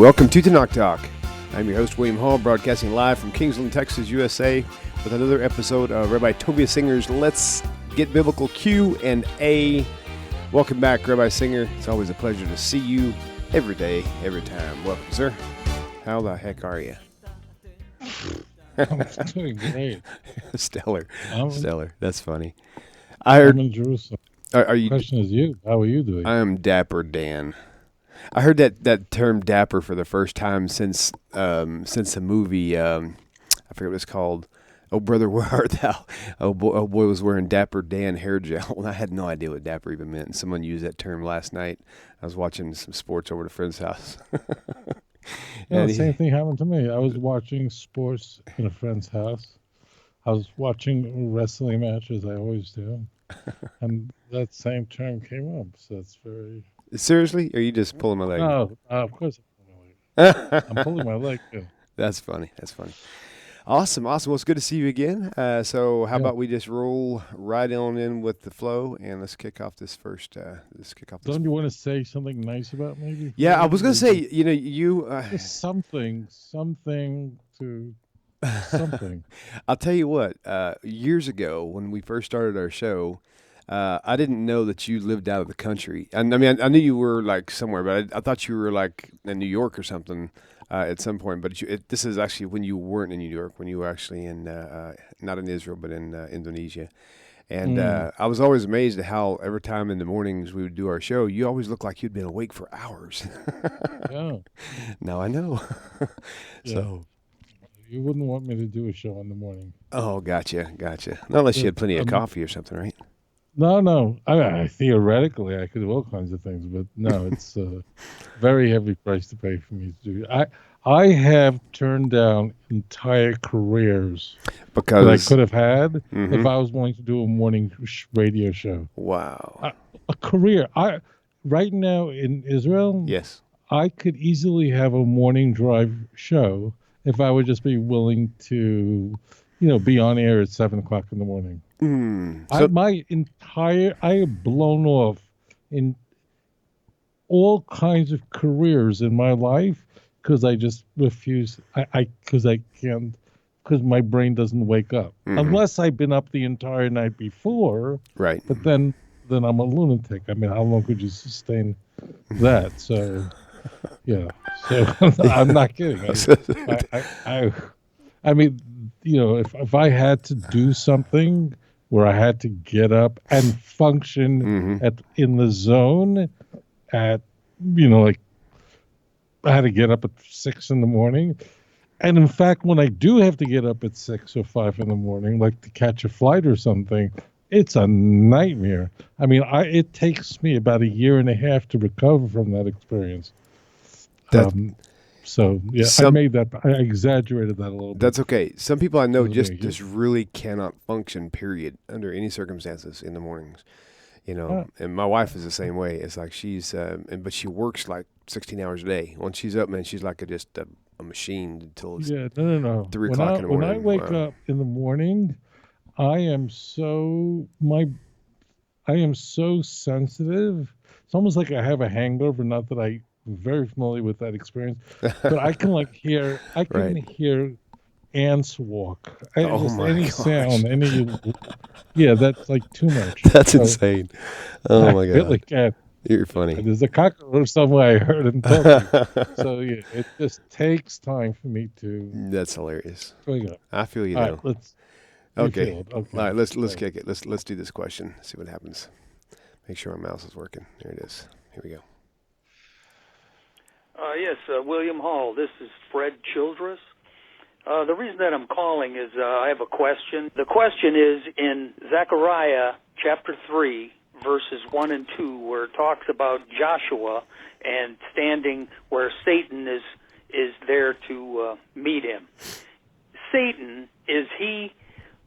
Welcome to Tanakh Talk. I'm your host, William Hall, broadcasting live from Kingsland, Texas, USA, with another episode of Rabbi Tovia Singer's Let's Get Biblical Q&A. Welcome back, Rabbi Singer. It's always a pleasure to see you every day, every time. Welcome, sir. How the heck are you? I'm doing great. Stellar. I'm Stellar. That's funny. I heard. in Jerusalem. Are you? The question is you. How are you doing? I am Dapper Dan. I heard that term "dapper" for the first time since the movie. I forget what it's called. Oh brother, where art thou? Oh boy was wearing Dapper Dan hair gel. And I had no idea what dapper even meant. And someone used that term last night. I was watching some sports over at a friend's house. Yeah, the same thing happened to me. I was watching sports in a friend's house. I was watching wrestling matches. I always do, and that same term came up. So it's very. Seriously? Or are you just pulling my leg? No, of course I'm pulling my leg. Yeah. That's funny. That's funny. Awesome. Well, it's good to see you again. So how about we just roll right on in with the flow, and let's kick off this first. Don't you want to say something nice about me? Yeah, I was going to say, you... something to... Something. I'll tell you what, years ago when we first started our show, I didn't know that you lived out of the country. I mean, I knew you were like somewhere, but I thought you were like in New York or something at some point. But this is actually when you weren't in New York, when you were actually in, not in Israel, but in Indonesia. And I was always amazed at how every time in the mornings we would do our show, you always looked like you'd been awake for hours. Yeah. Now I know. Yeah. So. You wouldn't want me to do a show in the morning. Oh, gotcha. Not unless you had plenty of coffee or something, right? No. I theoretically, I could do all kinds of things, but no, it's a very heavy price to pay for me to do. I have turned down entire careers that I could have had if I was going to do a morning radio show. Wow. A career. Right now in Israel, yes, I could easily have a morning drive show if I would just be willing to, be on air at 7:00 in the morning. I have blown off in all kinds of careers in my life because I just refuse. Because my brain doesn't wake up unless I've been up the entire night before. Right. But then I'm a lunatic. I mean, how long could you sustain that? So. Yeah, so I'm not kidding. I mean, if I had to do something where I had to get up and function in the zone at, like I had to get up at 6 in the morning. And in fact, when I do have to get up at 6 or 5 in the morning, like to catch a flight or something, it's a nightmare. I mean, it takes me about 1.5 years to recover from that experience. I exaggerated that a little bit. That's okay. Some people I know just really cannot function, period, under any circumstances in the mornings. And my wife is the same way. It's like she's, but she works like 16 hours a day. Once she's up, man, she's like just a machine until it's 3 o'clock in the morning. When I wake up in the morning, I am so sensitive. It's almost like I have a hangover. Not that I'm very familiar with that experience, but I can hear ants walk. Any sound, that's like too much. That's insane. Oh my God. Really You're funny. There's a cockroach somewhere I heard him talking. So it just takes time for me to. That's hilarious. Wake up. I feel you now. All right, let's kick it. Let's do this question. See what happens. Make sure my mouse is working. There it is. Here we go. Yes, William Hall. This is Fred Childress. The reason that I'm calling is I have a question. The question is in Zechariah chapter 3, verses 1 and 2, where it talks about Joshua and standing where Satan is there to meet him. Satan,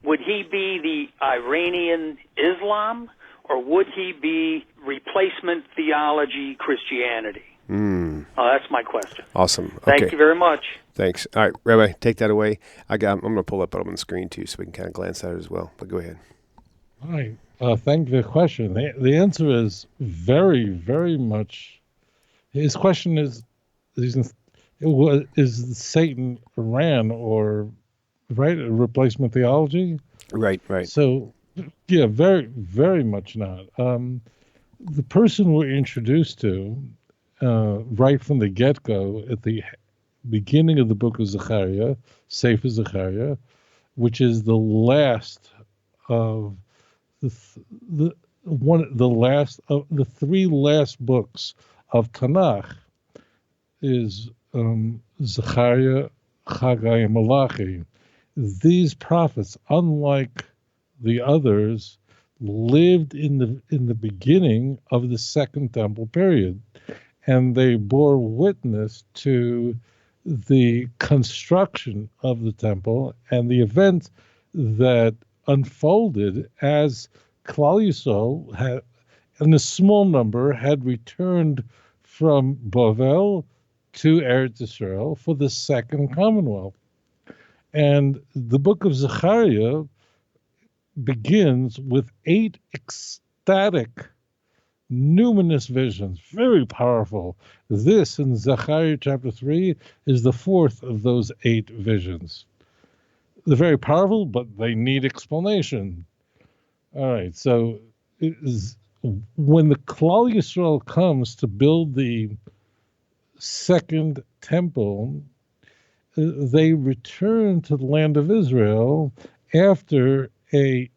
would he be the Iranian Islam, or would he be replacement theology Christianity? That's my question. Awesome. Okay. Thank you very much. Thanks. All right, Rabbi, take that away. I'm going to pull up on the screen too, so we can kind of glance at it as well. But go ahead. All right. Thank you for the question. The answer is very, very much. His question is is Satan Iran or right a replacement theology? Right. So yeah, very very much not. The person we're introduced to right from the get-go at the beginning of the book of Zechariah, Sefer Zechariah, which is the last of the last of the three last books of Tanakh, is Zechariah, Haggai, and Malachi. These prophets, unlike the others, lived in the beginning of the Second Temple period, and they bore witness to the construction of the temple and the event that unfolded as Klal Yisrael had, and a small number had returned from Bavel to Eretz Israel for the Second Commonwealth. And the book of Zechariah begins with 8 ecstatic, numinous visions, very powerful. This in Zechariah chapter 3 is the fourth of those 8 visions. They're very powerful, but they need explanation. All right, so when the Klal Yisrael comes to build the second temple, they return to the land of Israel after a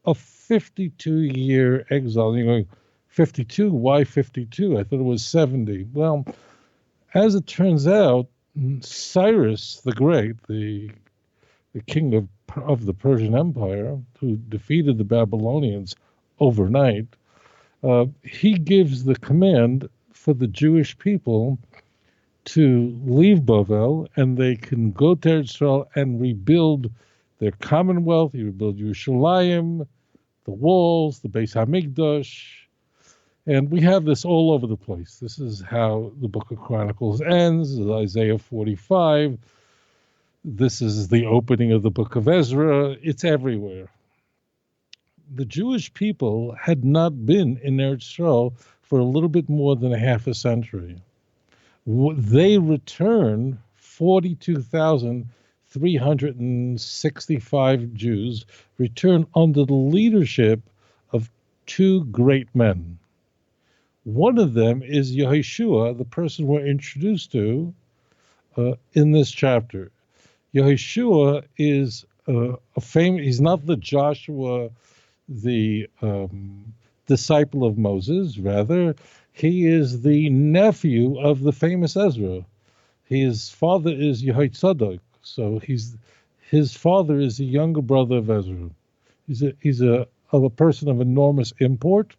52-year exile. You're going, 52? Why 52? I thought it was 70. Well, as it turns out, Cyrus the Great, the king of the Persian Empire, who defeated the Babylonians overnight, he gives the command for the Jewish people to leave Bavel, and they can go to Israel and rebuild their commonwealth. You rebuild Yerushalayim, the walls, the Beis Hamikdash, and we have this all over the place. This is how the book of Chronicles ends, Isaiah 45. This is the opening of the book of Ezra. It's everywhere. The Jewish people had not been in Eretz Israel for a little bit more than a half a century. They return 42,365 Jews return under the leadership of 2 great men. One of them is Yehoshua, the person we're introduced to in this chapter. Yehoshua is he's not the Joshua, the disciple of Moses. Rather, he is the nephew of the famous Ezra. His father is Yehoitzadok, so his father is the younger brother of Ezra. He's a person of enormous import,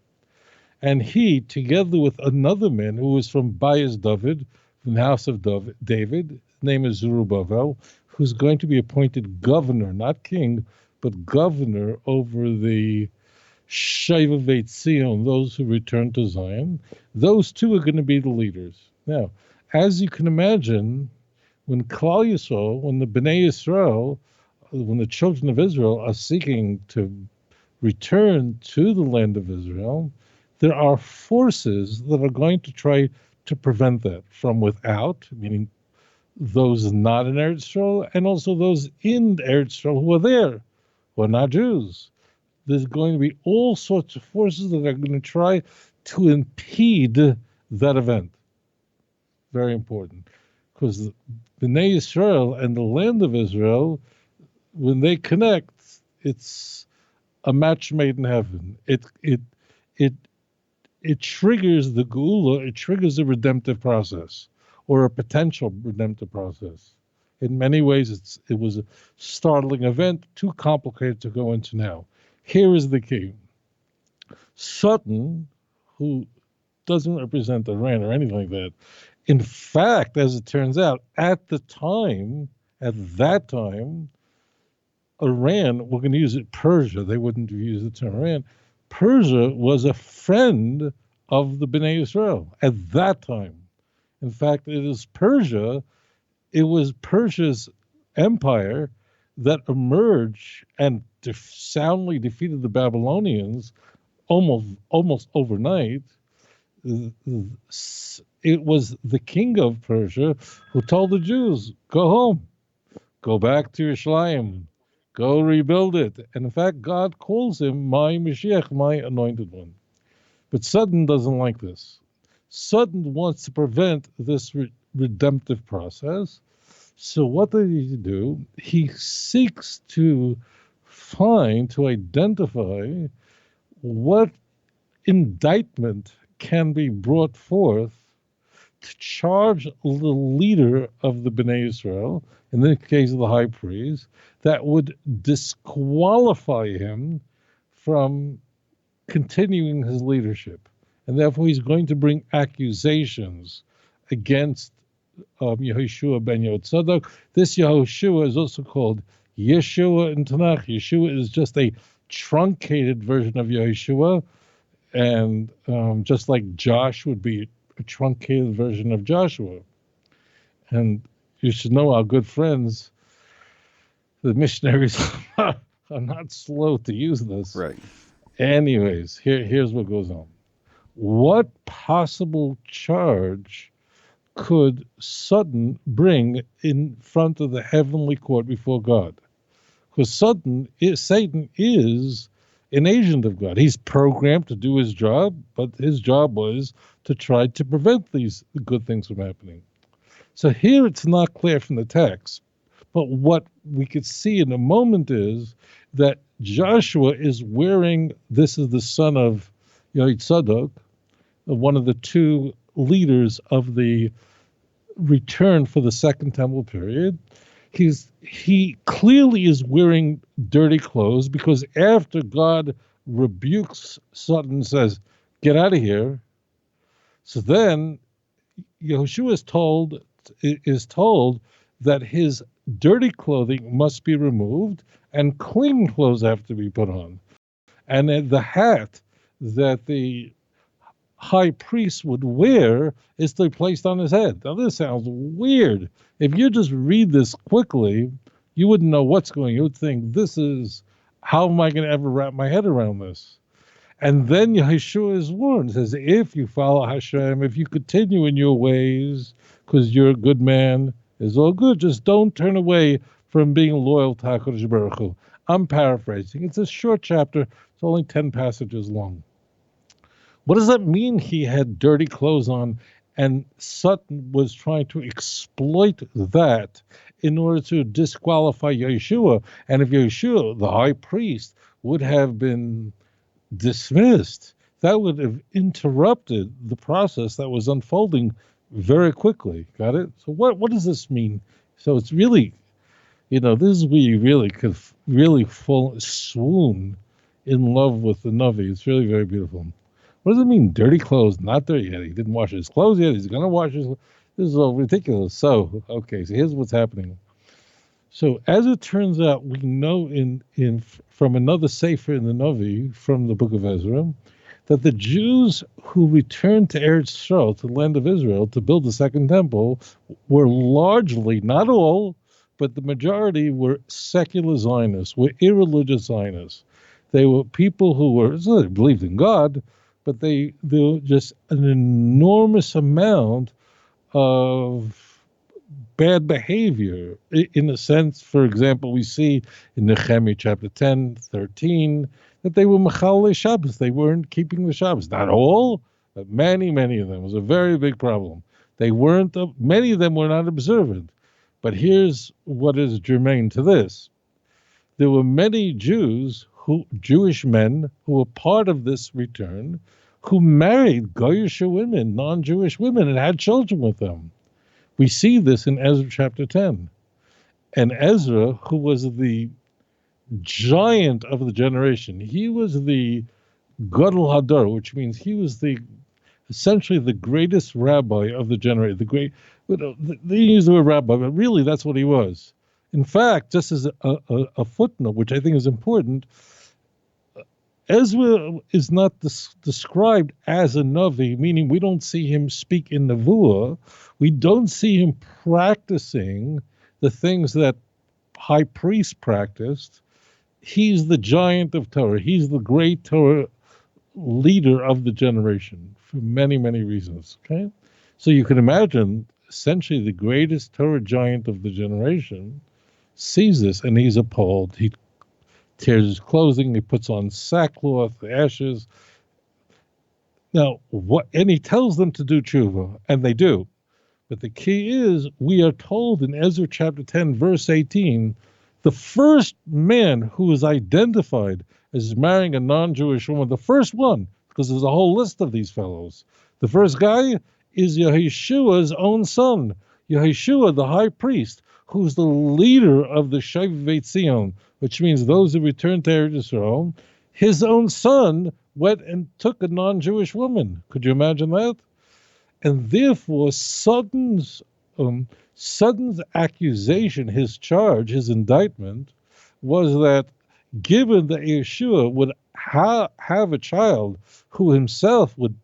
and he, together with another man who is from Bayis David, from the house of David, his name is Zerubbabel, who's going to be appointed governor, not king, but governor over the Shevavei Tzion, those who return to Zion. Those 2 are going to be the leaders. Now, as you can imagine, when Klal Yisrael, when the Bnei Yisrael, when the children of Israel are seeking to return to the land of Israel, there are forces that are going to try to prevent that from without, meaning those not in Eretz Israel, and also those in Eretz Israel who are there, who are not Jews. There's going to be all sorts of forces that are going to try to impede that event. Very important. Because the Bnei Israel and the land of Israel, when they connect, it's a match made in heaven. It triggers the Geula, it triggers the redemptive process, or a potential redemptive process. In many ways, it was a startling event, too complicated to go into now. Here is the key. Sutton, who doesn't represent Iran or anything like that, in fact, as it turns out, at that time, Iran, we're going to use it Persia, they wouldn't use the term Iran, Persia was a friend of the Bnei Israel at that time. In fact, it was Persia's empire that emerged and soundly defeated the Babylonians almost overnight. it was the king of Persia who told the Jews, go home, go back to Yerushalayim, go rebuild it. And in fact, God calls him my Mashiach, my anointed one. But Sudden doesn't like this. Sudden wants to prevent this redemptive process. So what does he do? He seeks to identify what indictment can be brought forth to charge the leader of the Bnei Israel, in the case of the high priest, that would disqualify him from continuing his leadership. And therefore he's going to bring accusations against Yehoshua ben Yotzadok. This Yehoshua is also called Yeshua in Tanakh. Yeshua is just a truncated version of Yehoshua, and just like Josh would be a truncated version of Joshua. And you should know our good friends, the missionaries, are not slow to use this. Right. Anyways, here's what goes on. What possible charge could Sudden bring in front of the heavenly court before God? Because Satan is an agent of God. He's programmed to do his job, but his job was to try to prevent these good things from happening. So here it's not clear from the text, but what we could see in a moment is that Joshua is wearing, this is the son of Yitzchak, one of the two leaders of the return for the Second Temple period. He clearly is wearing dirty clothes, because after God rebukes Satan and says, get out of here, so then Yehoshua is told that his dirty clothing must be removed and clean clothes have to be put on. And the hat that the high priest would wear is to be placed on his head. Now this sounds weird. If you just read this quickly, you wouldn't know what's going on. You would think, how am I going to ever wrap my head around this? And then Yeshua is warned, says, if you follow Hashem, if you continue in your ways, because you're a good man, it's all good. Just don't turn away from being loyal to HaKadosh Baruch Hu. I'm paraphrasing. It's a short chapter. It's only 10 passages long. What does that mean he had dirty clothes on? And Sutton was trying to exploit that in order to disqualify Yeshua. And if Yeshua, the high priest, would have been dismissed, that would have interrupted the process that was unfolding very quickly. Got it? So what does this mean? So it's really, this is where you really could really swoon in love with the Navi. It's really very beautiful. What does it mean, dirty clothes? Not dirty yet. He didn't wash his clothes yet. He's going to wash his clothes. This is all ridiculous. So, okay, so here's what's happening. So as it turns out, we know from another sefer in the Navi, from the book of Ezra, that the Jews who returned to Eretz Yisrael, to the land of Israel, to build the second temple, were largely, not all, but the majority were secular Zionists, were irreligious Zionists. They were people who they believed in God, but there were just an enormous amount of bad behavior. In a sense, for example, we see in Nehemiah chapter 10, 13, that they were Mechalei Shabbos. They weren't keeping the Shabbos. Not all, but many of them. It was a very big problem. Many of them were not observant. But here's what is germane to this. There were many Jewish men who were part of this return, who married Goyish women, non-Jewish women, and had children with them. We see this in Ezra chapter 10. And Ezra, who was the giant of the generation, he was the Gadol Hadar, which means he was essentially the greatest rabbi of the generation. They use the word rabbi, but really that's what he was. In fact, just as a footnote, which I think is important, Ezra is not described as a Navi, meaning we don't see him speak in Nevuah. We don't see him practicing the things that high priests practiced. He's the giant of Torah. He's the great Torah leader of the generation for many, many reasons. Okay, so you can imagine essentially the greatest Torah giant of the generation sees this and he's appalled. He tears his clothing, he puts on sackcloth, ashes. Now, and he tells them to do tshuva, and they do. But the key is, we are told in Ezra chapter 10, verse 18, the first man who is identified as marrying a non-Jewish woman, the first one, because there's a whole list of these fellows. The first guy is Yeshua's own son, Yeshua, the high priest, who's the leader of the Shevivei Zion, which means those who return to Eretz Yisrael. His own son went and took a non-Jewish woman. Could you imagine that? And therefore, Sutton's accusation, his charge, his indictment, was that given that Yeshua would have a child who himself would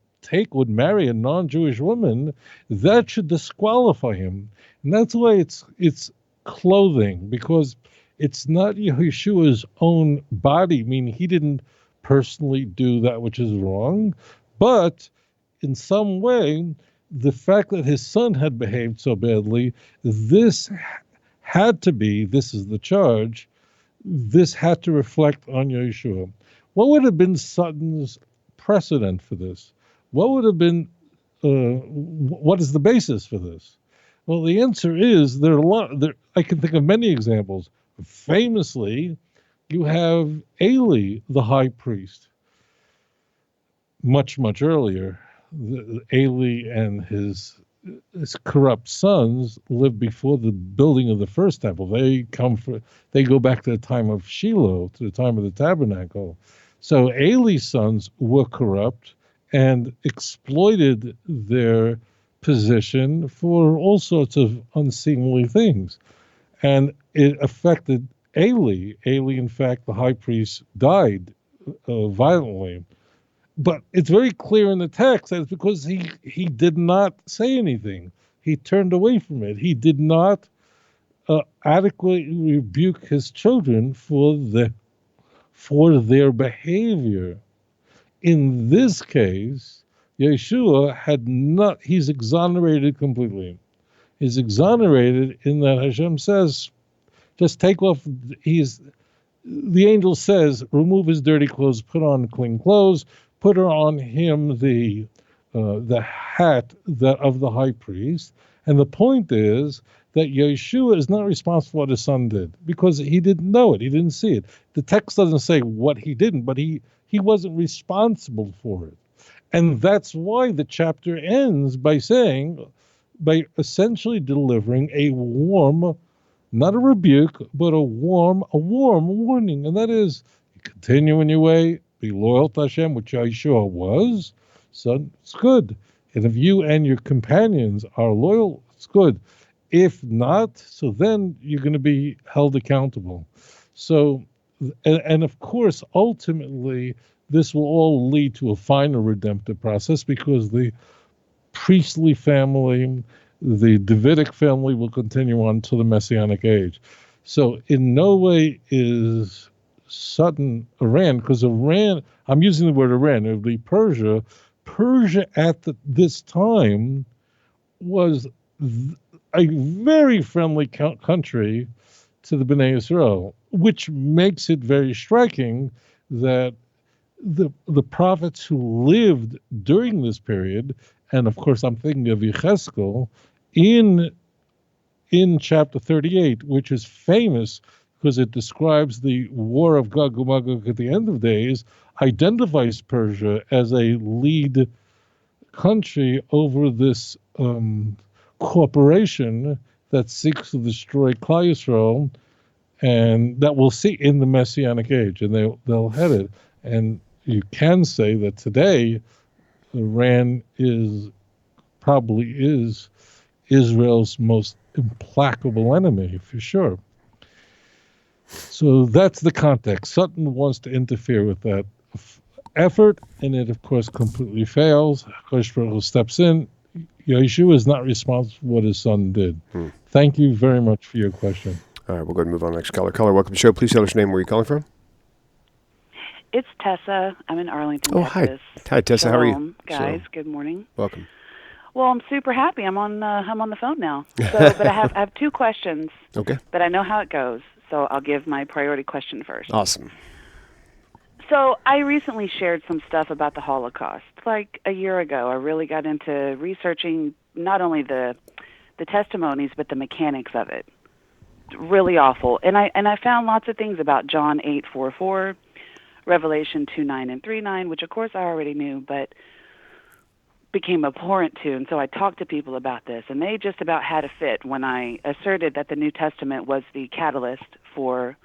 marry a non-Jewish woman, that should disqualify him. And that's why it's clothing, because it's not Yeshua's own body. I mean, he didn't personally do that which is wrong, but in some way, the fact that his son had behaved so badly, this is the charge, this had to reflect on Yeshua. What would have been Sutton's precedent for this? What would have been, what is the basis for this? Well, the answer is, I can think of many examples. Famously, you have Eli, the high priest, much, much earlier. Eli and his corrupt sons lived before the building of the first temple. They go back to the time of Shiloh, to the time of the tabernacle. So Eli's sons were corrupt and exploited their position for all sorts of unseemly things. And it affected Eli. Eli, in fact, the high priest, died violently. But it's very clear in the text that it's because he did not say anything. He turned away from it. He did not adequately rebuke his children for their behavior. In this case, Yeshua he's exonerated completely. He's exonerated in that Hashem says, just take off, the angel says, remove his dirty clothes, put on clean clothes, put on him the hat of the high priest. And the point is that Yeshua is not responsible for what his son did, because he didn't know it. He didn't see it. The text doesn't say what he didn't, but he wasn't responsible for it. And that's why the chapter ends by essentially delivering a warm, not a rebuke, but a warm warning. And that is, continue in your way, be loyal to Hashem, which Yeshua was, so it's good. And if you and your companions are loyal, it's good. If not, so then you're going to be held accountable. So, and of course, ultimately, this will all lead to a final redemptive process, because the priestly family, the Davidic family, will continue on to the Messianic age. So in no way is Sutton Iran, because Iran, I'm using the word Iran, it would be Persia. Persia at this time was a very friendly country to the Bnei Israel, which makes it very striking that the prophets who lived during this period, and of course I'm thinking of Yechezkel, in chapter 38, which is famous because it describes the war of Gog and Magog at the end of days, identifies Persia as a lead country over this corporation that seeks to destroy Klal Yisrael, and that we'll see in the Messianic age, and they'll head it. And you can say that today, Iran probably is Israel's most implacable enemy, for sure. So that's the context. Sutton wants to interfere with that effort, and it, of course, completely fails. Kosh Baruch Hu steps in. Yeshua is not responsible for what his son did. Thank you very much for your question. All right, we'll go ahead and move on to the next caller. Caller, welcome to the show. Please tell us your name, where you're calling from. It's Tessa. I'm in Arlington, Oh, hi. Texas. Hi, Tessa. How are you? Shalom, guys. Shalom. Good morning. Welcome. Well, I'm super happy. I'm on the phone now. So, but I have two questions. Okay. But I know how it goes. So I'll give my priority question first. Awesome. So I recently shared some stuff about the Holocaust. Like a year ago, I really got into researching not only the testimonies but the mechanics of it. Really awful. And I found lots of things about John 8:44, Revelation 2:9 and 3:9, which of course I already knew, but became abhorrent to. And so I talked to people about this, and they just about had a fit when I asserted that the New Testament was the catalyst for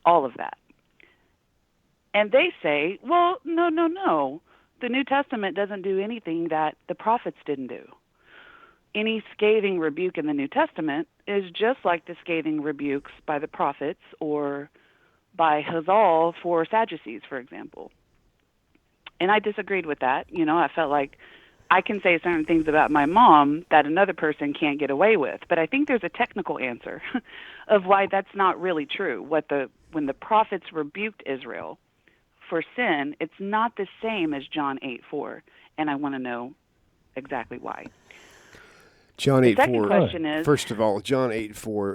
all of that. And they say, well, no. The New Testament doesn't do anything that the prophets didn't do. Any scathing rebuke in the New Testament is just like the scathing rebukes by the prophets or by Hazal for Sadducees, for example. And I disagreed with that. You know, I felt like I can say certain things about my mom that another person can't get away with. But I think there's a technical answer of why that's not really true. When the prophets rebuked Israel for sin, it's not the same as John 8:4, and I want to know exactly why. John 8:4. The second question is, first of all, John 8:4.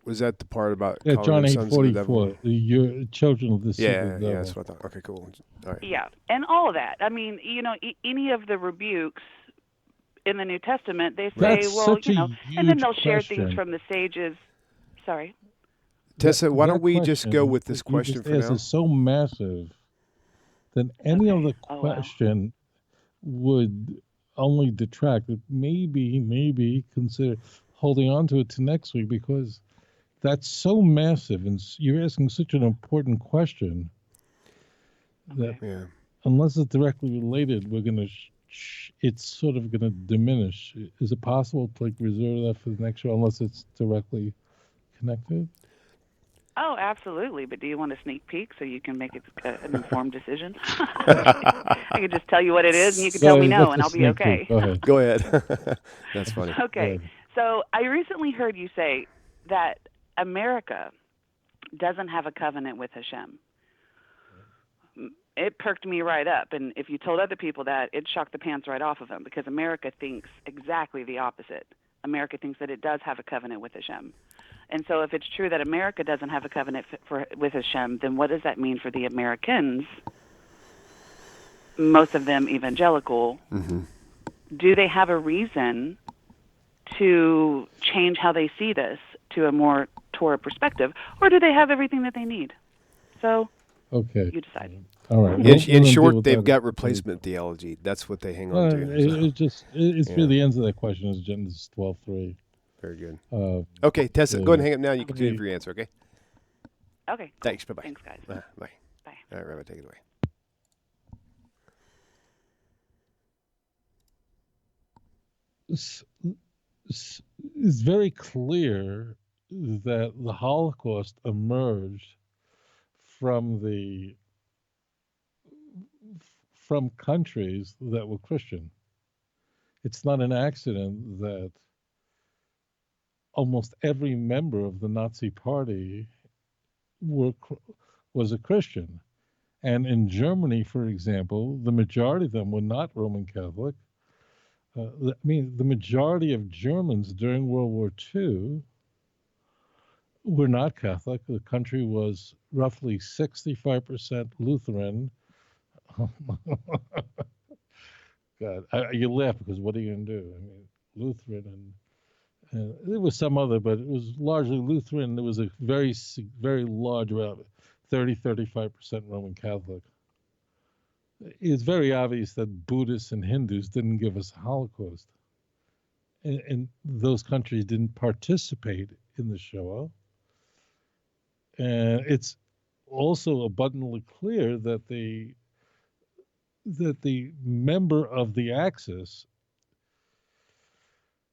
Was that the part about calling John them sons of the devil? 8:44. Your children of the seed Yeah, of the devil. that's what I thought. Okay, cool. All right. yeah, and all of that. I mean, you know, any of the rebukes in the New Testament, they say, That's well, such you know, a and then huge they'll share things question. from the sages. Sorry. Tessa, why That don't we just go question with this that you question just for asked now? is so massive that any Okay. other Oh, wow. question would only detract. Maybe consider holding on to it to next week, because that's so massive and you're asking such an important question that Yeah. unless it's directly related, we're gonna it's sort of gonna diminish. Is it possible to reserve that for the next show unless it's directly connected? Oh, absolutely. But do you want a sneak peek so you can make it an informed decision? I can just tell you what it is, and you can tell me no, and I'll be okay. Go ahead. Go ahead. That's funny. Okay. So I recently heard you say that America doesn't have a covenant with Hashem. It perked me right up. And if you told other people that, it shocked the pants right off of them, because America thinks exactly the opposite. America thinks that it does have a covenant with Hashem. And so if it's true that America doesn't have a covenant with Hashem, then what does that mean for the Americans, most of them evangelical? Mm-hmm. Do they have a reason to change how they see this to a more Torah perspective, or do they have everything that they need? So Okay. you decide. All right. In short, they've got replacement theology. That's what they hang on to. It's really the answer to that question is Genesis 12:3. Very good. Okay, Tessa, go ahead and hang up now. You can continue for your answer, okay? Okay. Cool. Thanks. Bye-bye. Thanks, guys. Bye. Bye. All right, Rabbi, take it away. It's very clear that the Holocaust emerged from countries that were Christian. It's not an accident that almost every member of the Nazi Party was a Christian. And in Germany, for example, the majority of them were not Roman Catholic. The majority of Germans during World War II were not Catholic. The country was roughly 65% Lutheran. God, you laugh because what are you going to do? Lutheran and there was some other, but it was largely Lutheran. There was a very, very large, about 35% Roman Catholic. It's very obvious that Buddhists and Hindus didn't give us a Holocaust. And those countries didn't participate in the Shoah. And it's also abundantly clear that the member of the Axis,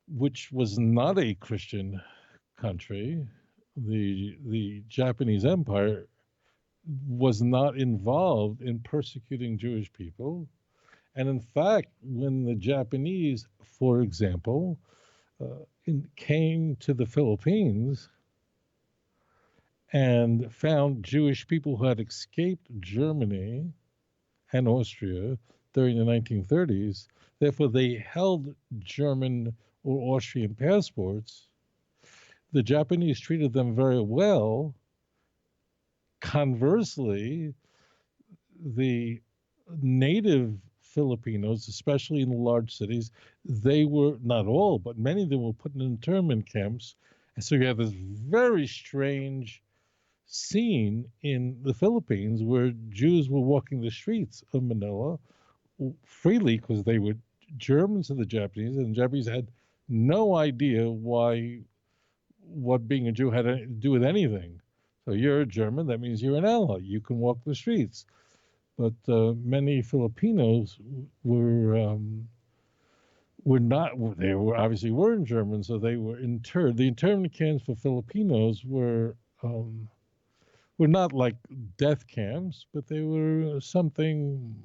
which was not a Christian country, the Japanese Empire, was not involved in persecuting Jewish people. And in fact, when the Japanese, for example, came to the Philippines and found Jewish people who had escaped Germany and Austria during the 1930s. Therefore, they held German or Austrian passports. The Japanese treated them very well. Conversely, the native Filipinos, especially in the large cities, they were, not all, but many of them were put in internment camps. And so you have this very strange scene in the Philippines where Jews were walking the streets of Manila freely because they were Germans of the Japanese, and the Japanese had no idea what being a Jew had to do with anything. So you're a German, that means you're an ally. You can walk the streets. But many Filipinos were not. They were obviously weren't German, so they were interned. The internment camps for Filipinos were not like death camps, but they were something.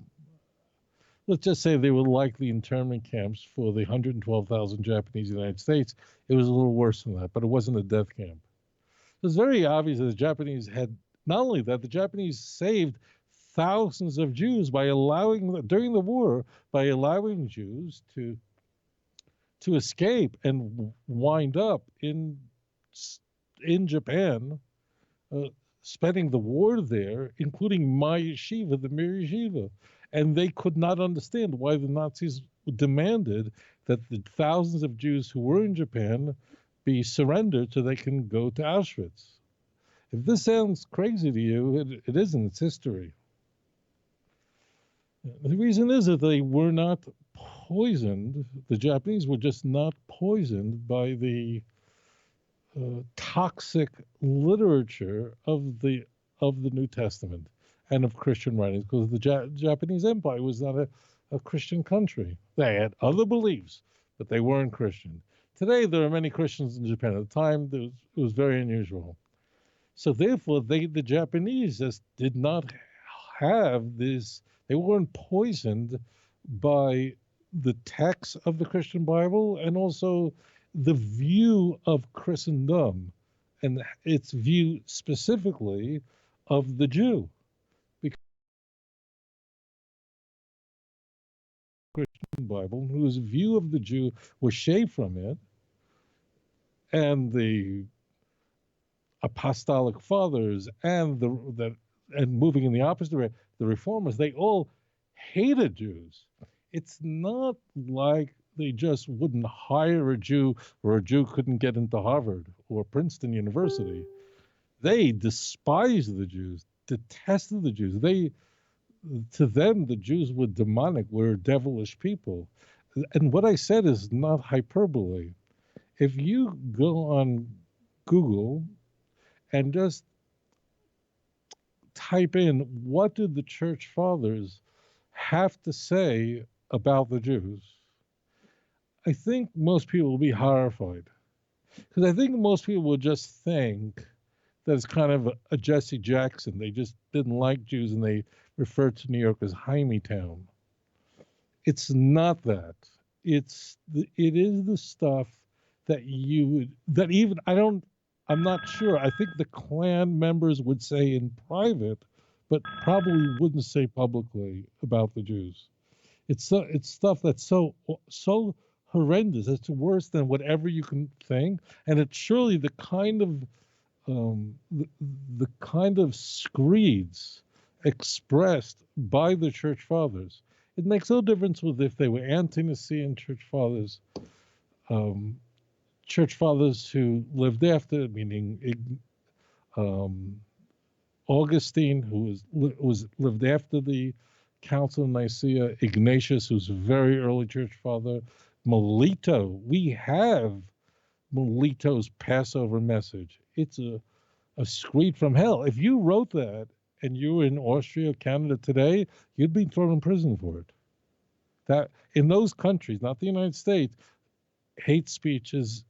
Let's just say they were like the internment camps for the 112,000 Japanese in the United States. It was a little worse than that, but it wasn't a death camp. It was very obvious that the Japanese had, not only that, the Japanese saved thousands of Jews by allowing, during the war, by allowing Jews to escape and wind up in Japan, spending the war there, including my yeshiva, the Mir Yeshiva. And they could not understand why the Nazis demanded that the thousands of Jews who were in Japan be surrendered so they can go to Auschwitz. If this sounds crazy to you, it isn't. It's history. The reason is that they were not poisoned. The Japanese were just not poisoned by the toxic literature of the New Testament and of Christian writings, because the Japanese Empire was not a Christian country. They had other beliefs, but they weren't Christian. Today, there are many Christians in Japan. At the time, it was very unusual. So therefore, the Japanese just did not have this. They weren't poisoned by the text of the Christian Bible and also the view of Christendom and its view specifically of the Jew. Because the Christian Bible, whose view of the Jew was shaved from it, and the apostolic fathers and moving in the opposite direction, the reformers, they all hated Jews. It's not like they just wouldn't hire a Jew or a Jew couldn't get into Harvard or Princeton University. They despised the Jews, detested the Jews. To them, the Jews were demonic, were devilish people. And what I said is not hyperbole. If you go on Google and just type in, what did the church fathers have to say about the Jews? I think most people will be horrified. Because I think most people will just think that it's kind of a Jesse Jackson. They just didn't like Jews and they referred to New York as Town. It's not that. It is the stuff that I'm not sure. I think the Klan members would say in private, but probably wouldn't say publicly about the Jews. It's stuff that's so horrendous. It's worse than whatever you can think, and it's surely the kind of screeds expressed by the church fathers. It makes no difference if they were anti-Nicene church fathers who lived after, meaning Augustine, who lived after the Council of Nicaea, Ignatius, who's a very early church father, Melito. We have Melito's Passover message. It's a screed from hell. If you wrote that and you were in Austria, Canada today, you'd be thrown in prison for it. That in those countries, not the United States, hate speech is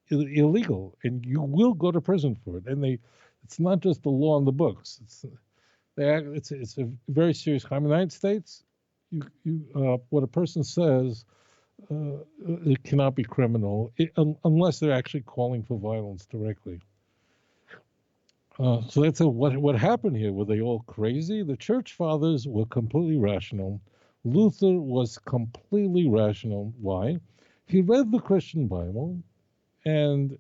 illegal, and you will go to prison for it. And it's not just the law in the books. It's a very serious crime. In the United States, what a person says, it cannot be criminal unless they're actually calling for violence directly. So that's what happened here. Were they all crazy? The church fathers were completely rational. Luther was completely rational. Why? He read the Christian Bible, and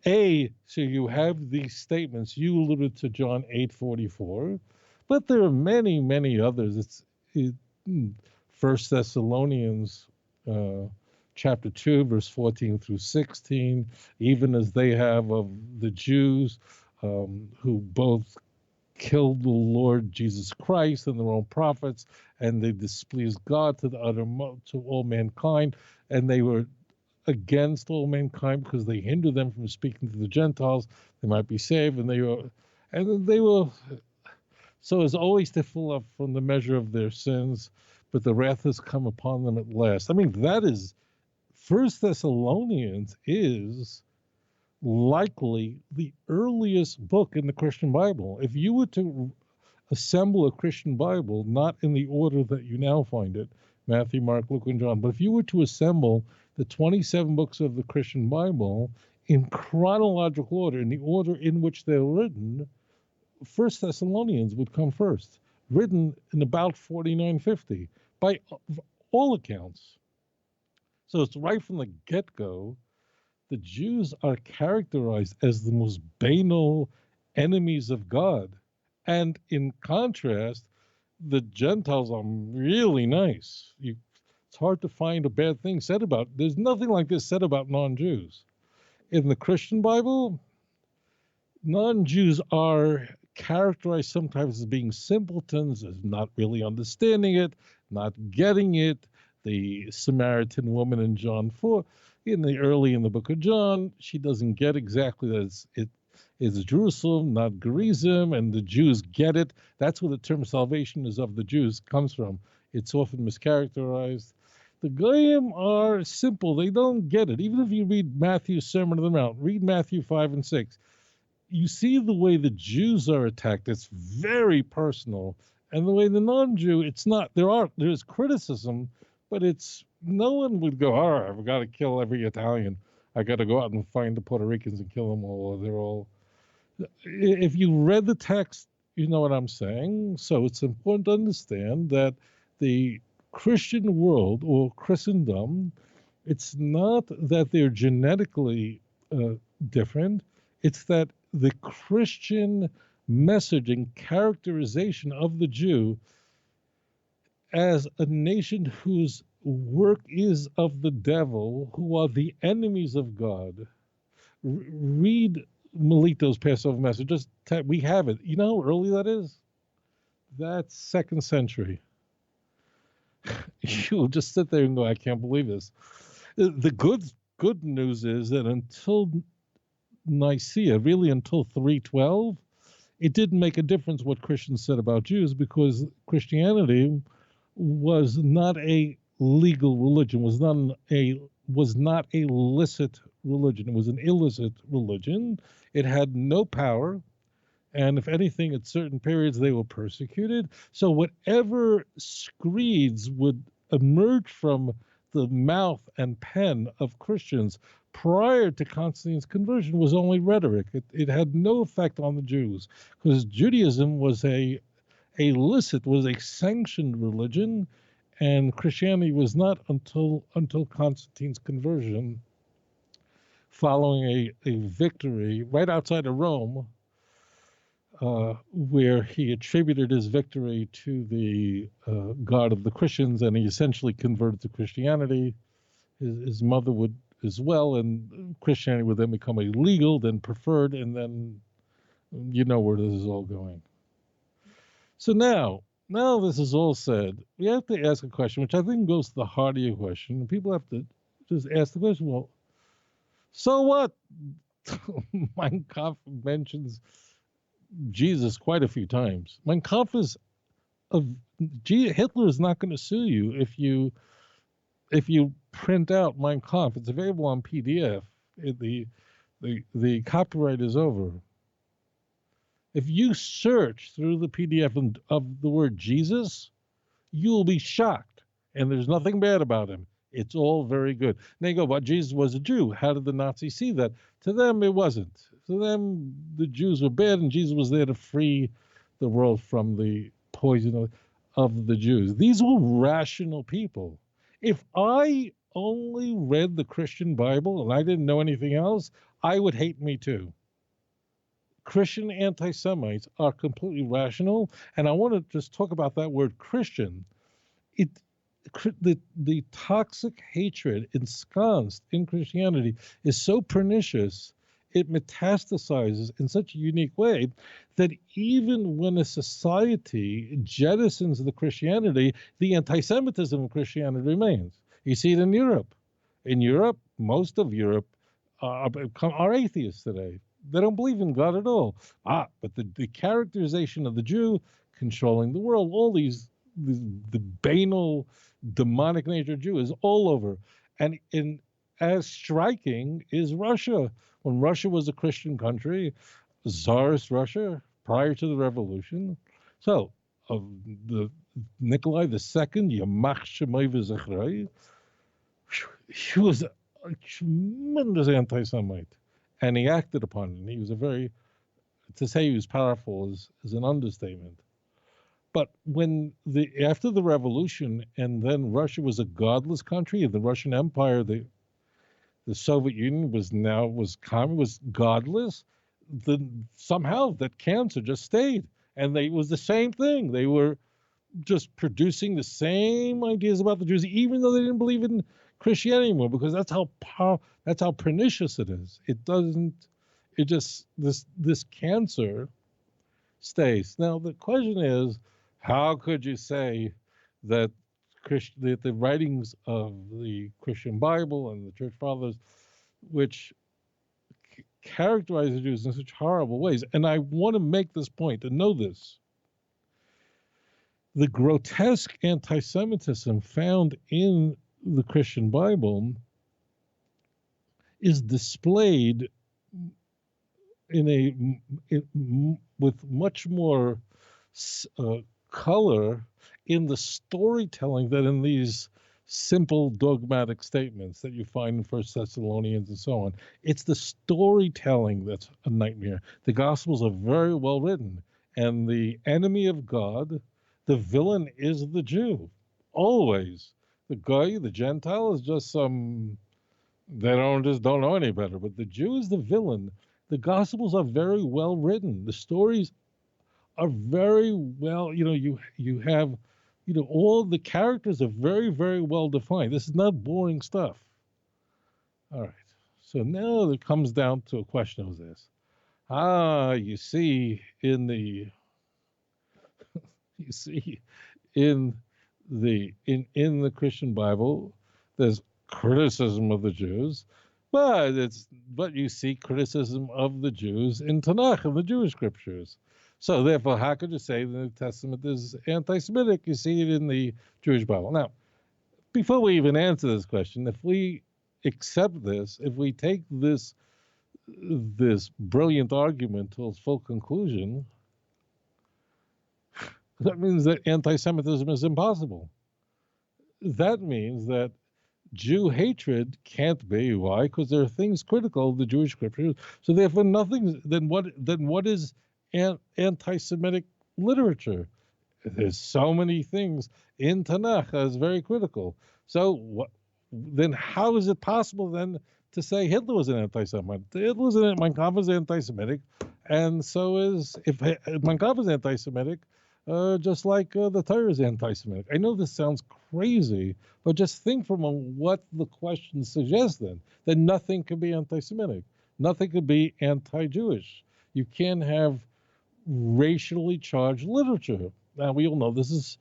so you have these statements. You alluded to John 8:44, but there are many, many others. First Thessalonians chapter 2, verse 14 through 16, even as they have of the Jews who both killed the Lord Jesus Christ and their own prophets, and they displeased God to the to all mankind, and they were against all mankind because they hindered them from speaking to the Gentiles. They might be saved, and they were so as always to fill up from the measure of their sins, but the wrath has come upon them at last. I mean, that is First Thessalonians is likely the earliest book in the Christian Bible. If you were to assemble a Christian Bible, not in the order that you now find it, Matthew, Mark, Luke, and John, but if you were to assemble the 27 books of the Christian Bible in chronological order, in the order in which they're written, First Thessalonians would come first, written in about 4950 by all accounts. So it's right from the get-go, the Jews are characterized as the most banal enemies of God. And in contrast, the Gentiles are really nice. It's hard to find a bad thing said about. There's nothing like this said about non-Jews. In the Christian Bible, non-Jews are characterized sometimes as being simpletons, as not really understanding it, not getting it. The Samaritan woman in John 4, in the book of John, she doesn't get exactly that it is Jerusalem, not Gerizim, and the Jews get it. That's where the term salvation is of the Jews comes from. It's often mischaracterized. The Goyim are simple. They don't get it. Even if you read Matthew's Sermon on the Mount, read Matthew 5 and 6, you see the way the Jews are attacked. It's very personal. And the way the non-Jew, it's not. There's criticism, but no one would go, all right, I've got to kill every Italian. I got to go out and find the Puerto Ricans and kill them all. They're all. If you read the text, you know what I'm saying. So it's important to understand that the Christian world or Christendom, it's not that they're genetically different. It's that the Christian message and characterization of the Jew as a nation whose work is of the devil, who are the enemies of God. Read Melito's Passover message. We have it. You know how early that is? That's 2nd century. You'll just sit there and go, I can't believe this. The good news is that until Nicaea, really until 312, it didn't make a difference what Christians said about Jews, because Christianity was not a legal religion, was not a licit religion. It was an illicit religion. It had no power, and if anything, at certain periods they were persecuted. So whatever screeds would emerge from the mouth and pen of Christians prior to Constantine's conversion was only rhetoric. It had no effect on the Jews, because Judaism was a sanctioned religion, and Christianity was not until Constantine's conversion, following a victory right outside of Rome, where he attributed his victory to the God of the Christians, and he essentially converted to Christianity. His mother would as well, and Christianity would then become illegal, then preferred, and then you know where this is all going. So now this is all said, we have to ask a question, which I think goes to the heart of your question. And people have to just ask the question, well, so what? Mein Kampf mentions Jesus quite a few times. Mein Kampf is Hitler is not going to sue you if you print out Mein Kampf. It's available on PDF. The copyright is over. If you search through the PDF of the word Jesus, you will be shocked. And there's nothing bad about him. It's all very good. And they go, but Jesus was a Jew. How did the Nazis see that? To them, it wasn't. To them, the Jews were bad, and Jesus was there to free the world from the poison of the Jews. These were rational people. If I only read the Christian Bible and I didn't know anything else, I would hate me too. Christian anti-Semites are completely rational, and I want to just talk about that word Christian. The toxic hatred ensconced in Christianity is so pernicious, it metastasizes in such a unique way that even when a society jettisons the Christianity, the anti-Semitism of Christianity remains. You see it in Europe. In Europe, most of Europe are atheists today. They don't believe in God at all. But the characterization of the Jew controlling the world, all the banal, demonic nature of Jew is all over. And as striking is Russia. When Russia was a Christian country, Tsarist Russia, prior to the revolution. So, of the Nikolai II, Yamach Shemai V'Zechrei, he was a tremendous anti-Semite, and he acted upon it. And he was to say he was powerful is an understatement. But after the revolution, and then Russia was a godless country, and the Russian Empire, the Soviet Union was godless. Somehow that cancer just stayed, and it was the same thing. They were just producing the same ideas about the Jews, even though they didn't believe in Christianity anymore, because that's how pernicious it is. This cancer stays. Now the question is, how could you say that the writings of the Christian Bible and the Church Fathers, which characterize the Jews in such horrible ways, and I want to make this point and know this, the grotesque anti-Semitism found in the Christian Bible is displayed with much more color in the storytelling than in these simple dogmatic statements that you find in First Thessalonians and so on. It's the storytelling that's a nightmare. The Gospels are very well written, and the enemy of God, the villain, is the Jew. Always. The guy, the Gentile, is just they don't know any better. But the Jew is the villain. The Gospels are very well written. The stories are very well, you have, all the characters are very, very well defined. This is not boring stuff. All right. So now it comes down to a question of this. You see in the Christian Bible, there's criticism of the Jews, but you see criticism of the Jews in Tanakh, in the Jewish scriptures. So therefore, how could you say the New Testament is anti-Semitic? You see it in the Jewish Bible. Now, before we even answer this question, if we accept this, if we take this brilliant argument to its full conclusion, that means that anti-Semitism is impossible. That means that Jew hatred can't be. Why? Because there are things critical of the Jewish scriptures. So therefore, nothing. Then what is anti-Semitic literature? There's so many things in Tanakh that's very critical. So then how is it possible then to say Hitler was an anti-Semite? Mein Kampf is anti-Semitic, and so is Mein Kampf is anti-Semitic. Just like the Torah is anti-Semitic. I know this sounds crazy, but just think from what the question suggests then, that nothing could be anti-Semitic. Nothing could be anti-Jewish. You can't have racially charged literature. Now, we all know this is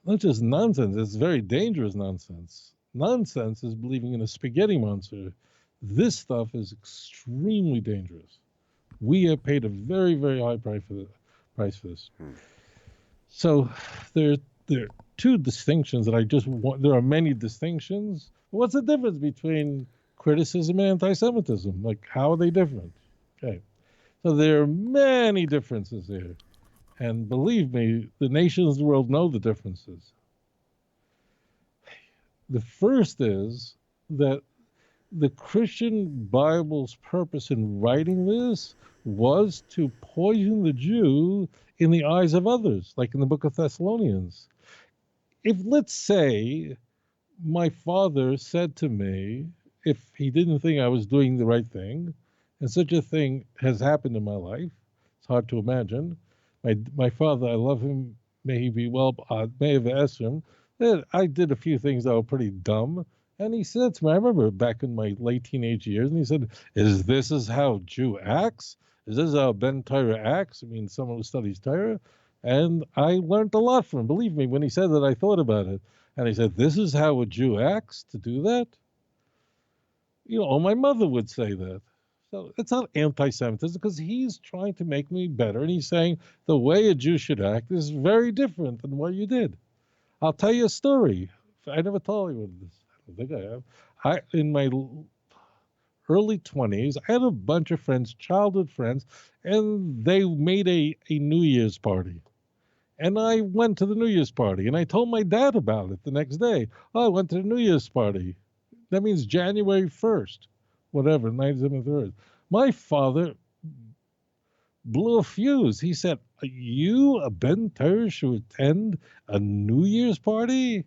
not just nonsense, it's very dangerous nonsense. Nonsense is believing in a spaghetti monster. This stuff is extremely dangerous. We have paid a very, very high price for this. So there are two distinctions that I just want. There are many distinctions. What's the difference between criticism and anti-Semitism? Like, how are they different? Okay. So there are many differences here. And believe me, the nations of the world know the differences. The first is that the Christian Bible's purpose in writing this was to poison the Jew in the eyes of others, like in the book of Thessalonians. If, let's say, my father said to me, if he didn't think I was doing the right thing, and such a thing has happened in my life, it's hard to imagine. My father, I love him, may he be well, may have asked him, that I did a few things that were pretty dumb. And he said to me, I remember back in my late teenage years, and he said, is how Jew acts? Is this how Ben Torah acts? I mean, someone who studies Torah. And I learned a lot from him. Believe me, when he said that, I thought about it. And he said, this is how a Jew acts to do that? You know, my mother would say that. So it's not anti-Semitism because he's trying to make me better. And he's saying the way a Jew should act is very different than what you did. I'll tell you a story. I never told you this. I don't think I have. In my early 20s, I had a bunch of friends, childhood friends, and they made a New Year's party. And I went to the New Year's party, and I told my dad about it the next day. Oh, I went to the New Year's party. That means January 1st, whatever, 1973. My father blew a fuse. He said, you, a Ben Torah, should attend a New Year's party?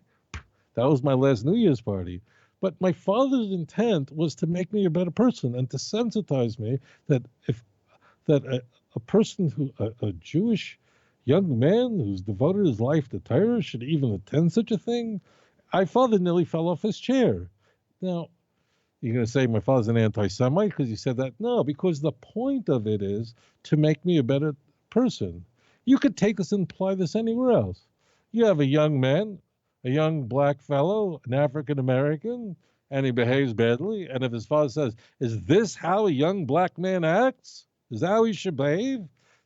That was my last New Year's party. But my father's intent was to make me a better person and to sensitize me that a person who, a Jewish young man who's devoted his life to Torah should even attend such a thing. My father nearly fell off his chair. Now, you're going to say my father's an anti-Semite because he said that? No, because the point of it is to make me a better person. You could take this and apply this anywhere else. You have a young man, a young black fellow, an African-American, and he behaves badly. And if his father says, is this how a young black man acts? Is that how he should behave?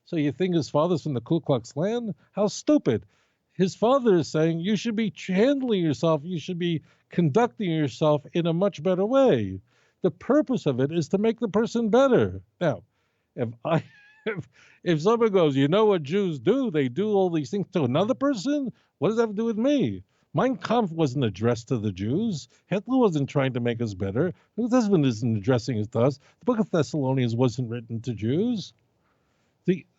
So you think his father's from the Ku Klux Klan? How stupid. His father is saying you should be handling yourself, you should be conducting yourself in a much better way. The purpose of it is to make the person better. Now, if someone goes, you know what Jews do? They do all these things to another person? What does that have to do with me? Mein Kampf wasn't addressed to the Jews. Hitler wasn't trying to make us better. His husband isn't addressing it to us. The book of Thessalonians wasn't written to Jews.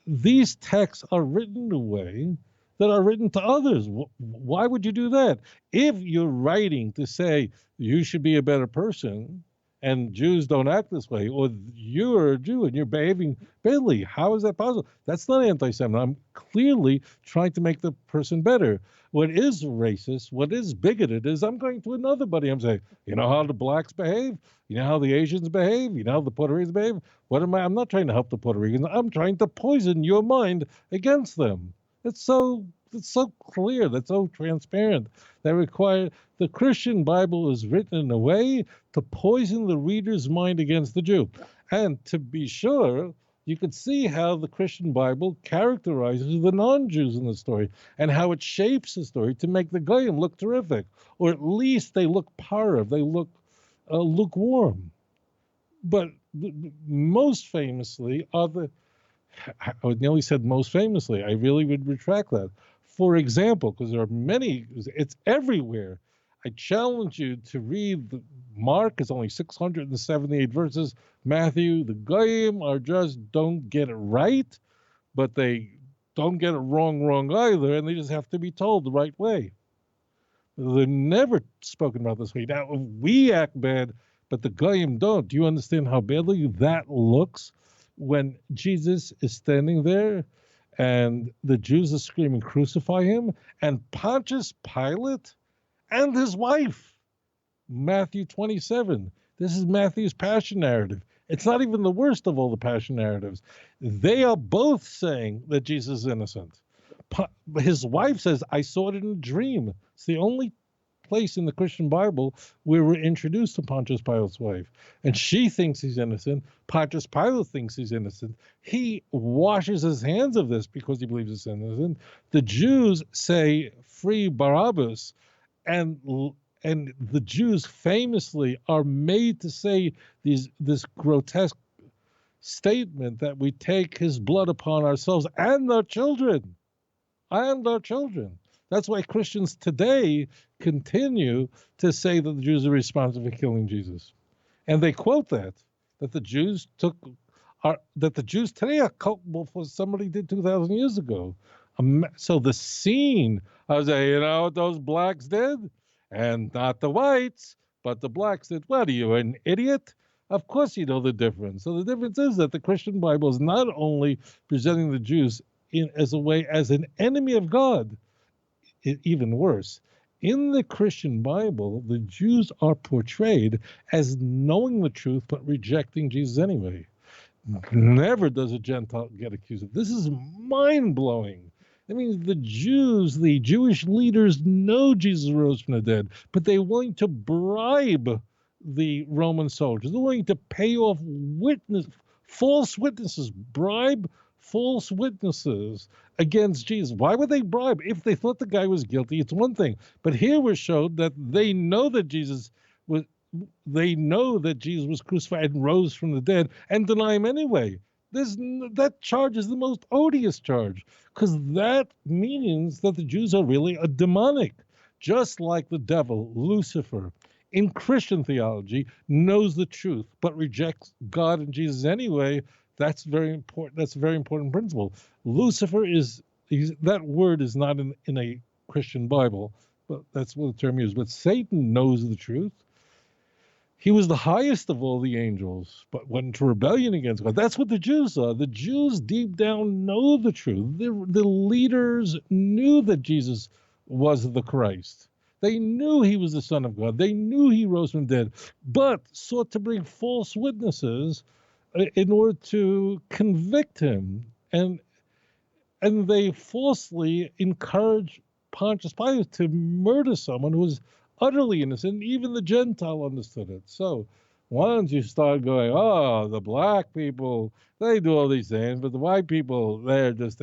These texts are written in a way that are written to others. Why would you do that? If you're writing to say you should be a better person and Jews don't act this way, or you're a Jew and you're behaving badly, how is that possible? That's not anti-Semitic. I'm clearly trying to make the person better. What is racist, what is bigoted is I'm going to another buddy. I'm saying, you know how the blacks behave? You know how the Asians behave? You know how the Puerto Ricans behave? What am I? I'm not trying to help the Puerto Ricans. I'm trying to poison your mind against them. It's so clear, that's so transparent. The Christian Bible is written in a way to poison the reader's mind against the Jew. And to be sure, you could see how the Christian Bible characterizes the non-Jews in the story and how it shapes the story to make the Goyim look terrific, or at least they look parav, they look lukewarm. But most famously are I nearly said most famously. I really would retract that. For example, because there are many, it's everywhere. I challenge you to read Mark is only 678 verses. Matthew, the Goyim are just don't get it right, but they don't get it wrong either, and they just have to be told the right way. They're never spoken about this way. Now, we act bad, but the Goyim don't. Do you understand how badly that looks? When Jesus is standing there and the Jews are screaming, crucify him, and Pontius Pilate and his wife, Matthew 27. This is Matthew's passion narrative. It's not even the worst of all the passion narratives. They are both saying that Jesus is innocent. His wife says, I saw it in a dream. It's the only place in the Christian Bible where we're introduced to Pontius Pilate's wife. And she thinks he's innocent. Pontius Pilate thinks he's innocent. He washes his hands of this because he believes he's innocent. The Jews say, free Barabbas. And the Jews famously are made to say this grotesque statement that we take his blood upon ourselves and our children. And our children. That's why Christians today continue to say that the Jews are responsible for killing Jesus. And they quote that the Jews that the Jews today are culpable for somebody did 2,000 years ago. So the scene, I was saying, you know what those blacks did? And not the whites, but the blacks did. What are you, an idiot? Of course you know the difference. So the difference is that the Christian Bible is not only presenting the Jews as an enemy of God, even worse. In the Christian Bible, the Jews are portrayed as knowing the truth but rejecting Jesus anyway. Never does a Gentile get accused of this. Is mind-blowing. That means the Jews, the Jewish leaders, know Jesus rose from the dead, but they're willing to bribe the Roman soldiers. They're willing to pay off false witnesses, bribe false witnesses against Jesus. Why would they bribe? If they thought the guy was guilty, it's one thing. But here we're showed that they know that Jesus was crucified and rose from the dead and deny him anyway. That charge is the most odious charge, because that means that the Jews are really a demonic, just like the devil, Lucifer, in Christian theology, knows the truth but rejects God and Jesus anyway. That's very important. That's a very important principle. Lucifer that word is not in a Christian Bible, but that's what the term is. But Satan knows the truth. He was the highest of all the angels, but went into rebellion against God. That's what the Jews are. The Jews deep down know the truth. The leaders knew that Jesus was the Christ. They knew he was the Son of God. They knew he rose from the dead, but sought to bring false witnesses in order to convict him. And they falsely encouraged Pontius Pilate to murder someone who was utterly innocent. Even the Gentile understood it. So once you start going, oh, the black people, they do all these things, but the white people, they're just,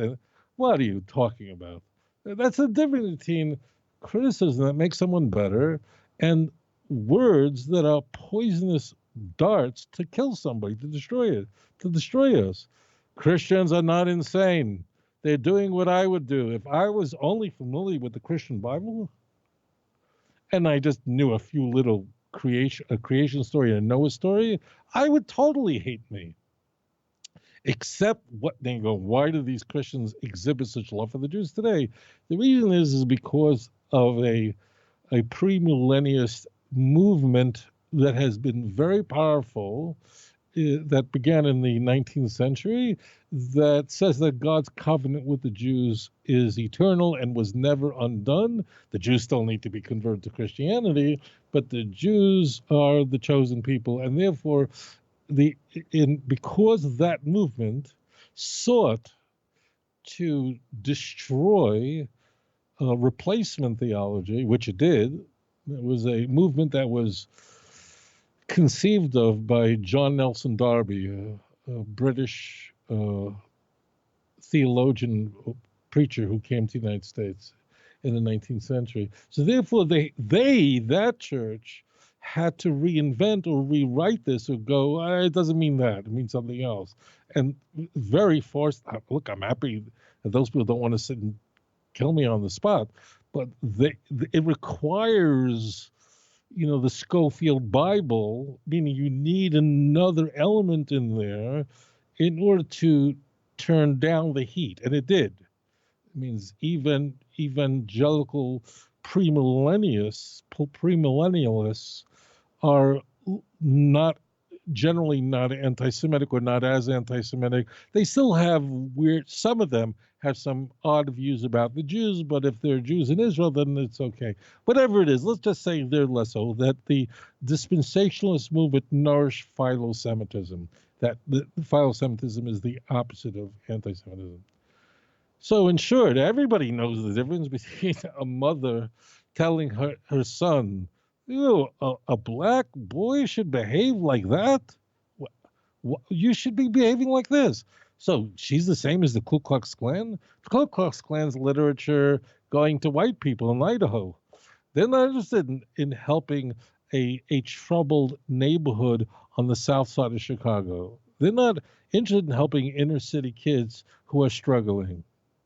what are you talking about? That's the difference between criticism that makes someone better and words that are poisonous darts to kill somebody, to destroy us. Christians are not insane. They're doing what I would do. If I was only familiar with the Christian Bible, and I just knew a few little creation story and a Noah story, I would totally hate me. Except they go, why do these Christians exhibit such love for the Jews today? The reason is because of a premillennialist movement that has been very powerful, that began in the 19th century, that says that God's covenant with the Jews is eternal and was never undone. The Jews still need to be converted to Christianity, but the Jews are the chosen people, and therefore, because that movement sought to destroy replacement theology, which it did. It was a movement that was conceived of by John Nelson Darby, a British theologian, preacher who came to the United States in the 19th century. So therefore, that church had to reinvent or rewrite this or go, it doesn't mean that, it means something else. And very forced, look, I'm happy that those people don't want to sit and kill me on the spot, but it requires, the Schofield Bible, meaning you need another element in there in order to turn down the heat, and it did. It means evangelical premillennialists are generally not anti-Semitic or not as anti-Semitic. They still have some of them have some odd views about the Jews, but if they're Jews in Israel, then it's okay. Whatever it is, let's just say they're less so, that the dispensationalist movement nourished philo-Semitism, that the philo-Semitism is the opposite of anti-Semitism. So in short, everybody knows the difference between a mother telling her son, a black boy should behave like that? You should be behaving like this. So she's the same as the Ku Klux Klan? The Ku Klux Klan's literature going to white people in Idaho. They're not interested in helping a troubled neighborhood on the south side of Chicago. They're not interested in helping inner city kids who are struggling.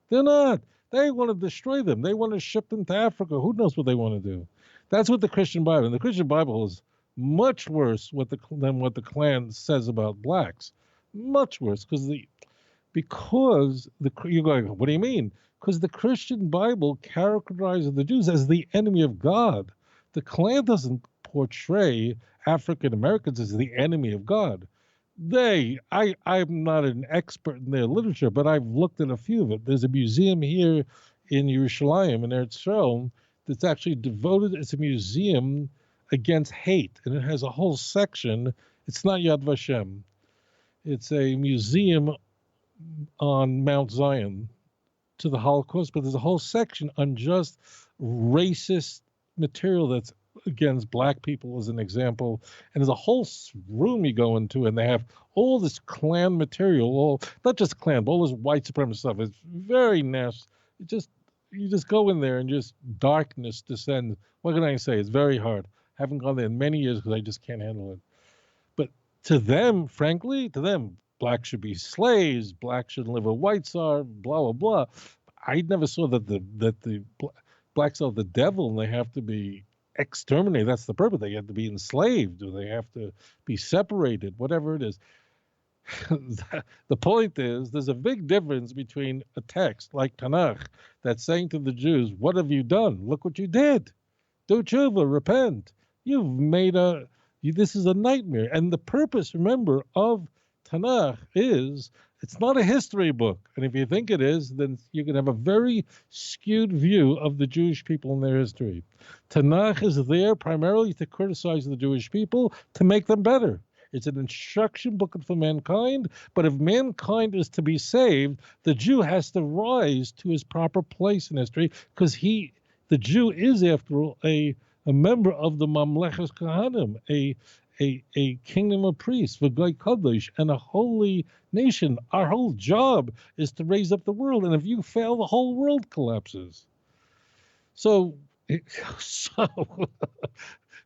They're not. They want to destroy them. They want to ship them to Africa. Who knows what they want to do? That's what the Christian Bible, and the Christian Bible is Much worse than what the Klan says about blacks. Much worse, because you're going, what do you mean? Because the Christian Bible characterizes the Jews as the enemy of God. The Klan doesn't portray African Americans as the enemy of God. I'm not an expert in their literature, but I've looked at a few of it. There's a museum here in Yerushalayim, in Eretz Yisrael, that's actually devoted as a museum against hate, and it has a whole section. It's not Yad Vashem. It's a museum on Mount Zion to the Holocaust, but there's a whole section on just racist material that's against black people, as an example. And there's a whole room you go into, and they have all this Klan material, not just Klan, but all this white supremacist stuff. It's very nasty. You just go in there and just darkness descends. What can I say? It's very hard. Haven't gone there in many years because I just can't handle it. But to them, frankly, blacks should be slaves. Blacks shouldn't live where whites are. Blah blah blah. I never saw that the blacks are the devil and they have to be exterminated. That's the purpose. They have to be enslaved, or they have to be separated. Whatever it is. The point is, there's a big difference between a text like Tanakh that's saying to the Jews, "What have you done? Look what you did. Do tshuva, repent. You've made this is a nightmare." And the purpose, remember, of Tanakh is it's not a history book. And if you think it is, then you can have a very skewed view of the Jewish people and their history. Tanakh is there primarily to criticize the Jewish people, to make them better. It's an instruction book for mankind, but if mankind is to be saved, the Jew has to rise to his proper place in history, because the Jew is, after all, a member of the Mamlechas Kohanim, a kingdom of priests, V'gai Kadosh, and a holy nation. Our whole job is to raise up the world, and if you fail, the whole world collapses. So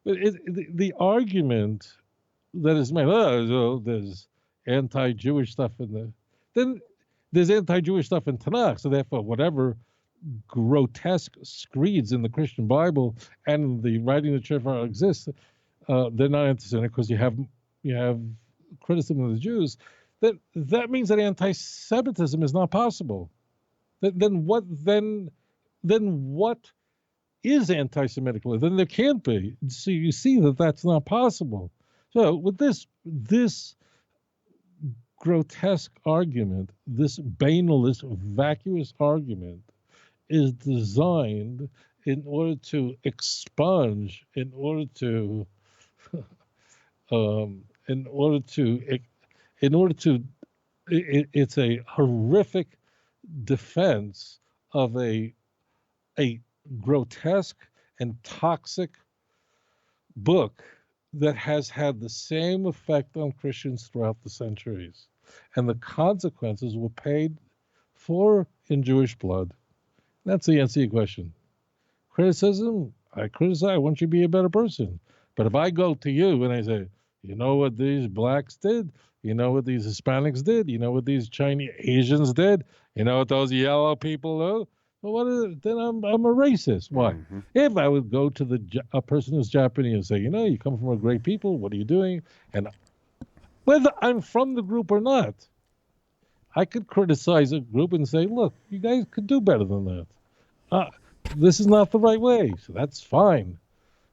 the argument that is made, there's anti-Jewish stuff then there's anti-Jewish stuff in Tanakh, so therefore whatever grotesque screeds in the Christian Bible and the writing of the Church exists, they're not anti-Semitic because you have criticism of the Jews. That means that anti-Semitism is not possible. Then what is anti-Semitic? Then there can't be. So you see that that's not possible. So with this grotesque argument, this banalist, vacuous argument, is designed in order to expunge, it's a horrific defense of a grotesque and toxic book that has had the same effect on Christians throughout the centuries. And the consequences were paid for in Jewish blood. That's the answer to your question. Criticism, I criticize, I want you to be a better person. But if I go to you and I say, you know what these blacks did? You know what these Hispanics did? You know what these Chinese Asians did? You know what those yellow people do? Well, then I'm a racist. Why? Mm-hmm. If I would go to a person who's Japanese and say, you come from a great people, what are you doing? And whether I'm from the group or not, I could criticize a group and say, look, you guys could do better than that. This is not the right way. So that's fine.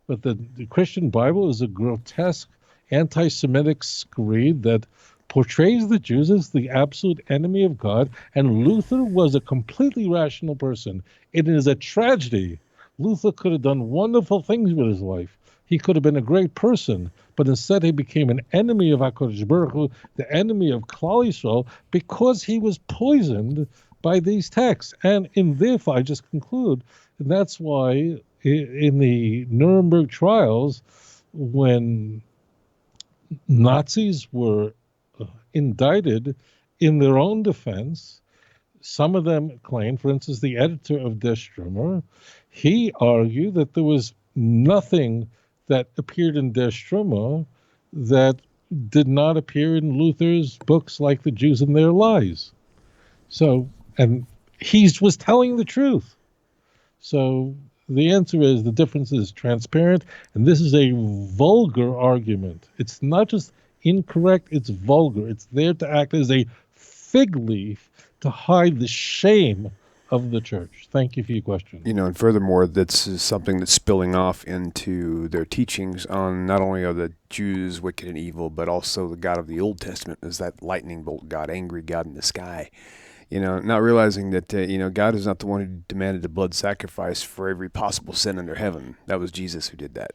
But the Christian Bible is a grotesque anti-Semitic screed that portrays the Jews as the absolute enemy of God, and Luther was a completely rational person. It is a tragedy. Luther could have done wonderful things with his life. He could have been a great person, but instead he became an enemy of HaKadosh Baruch Hu, the enemy of Klal Yisrael, because he was poisoned by these texts. And therefore, I just conclude, and that's why in the Nuremberg trials, when Nazis were indicted in their own defense, some of them claimed, for instance, the editor of Der Stürmer, he argued that there was nothing that appeared in Der Stürmer that did not appear in Luther's books like The Jews and Their Lies. So, and he was telling the truth. So The answer is the difference is transparent, and this is a vulgar argument. It's not just incorrect, it's vulgar. It's there to act as a fig leaf to hide the shame of the church. Thank you for your question. And furthermore, that's something that's spilling off into their teachings on not only are the Jews wicked and evil, but also the God of the Old Testament is that lightning bolt God, angry God in the sky. Not realizing that, God is not the one who demanded a blood sacrifice for every possible sin under heaven. That was Jesus who did that.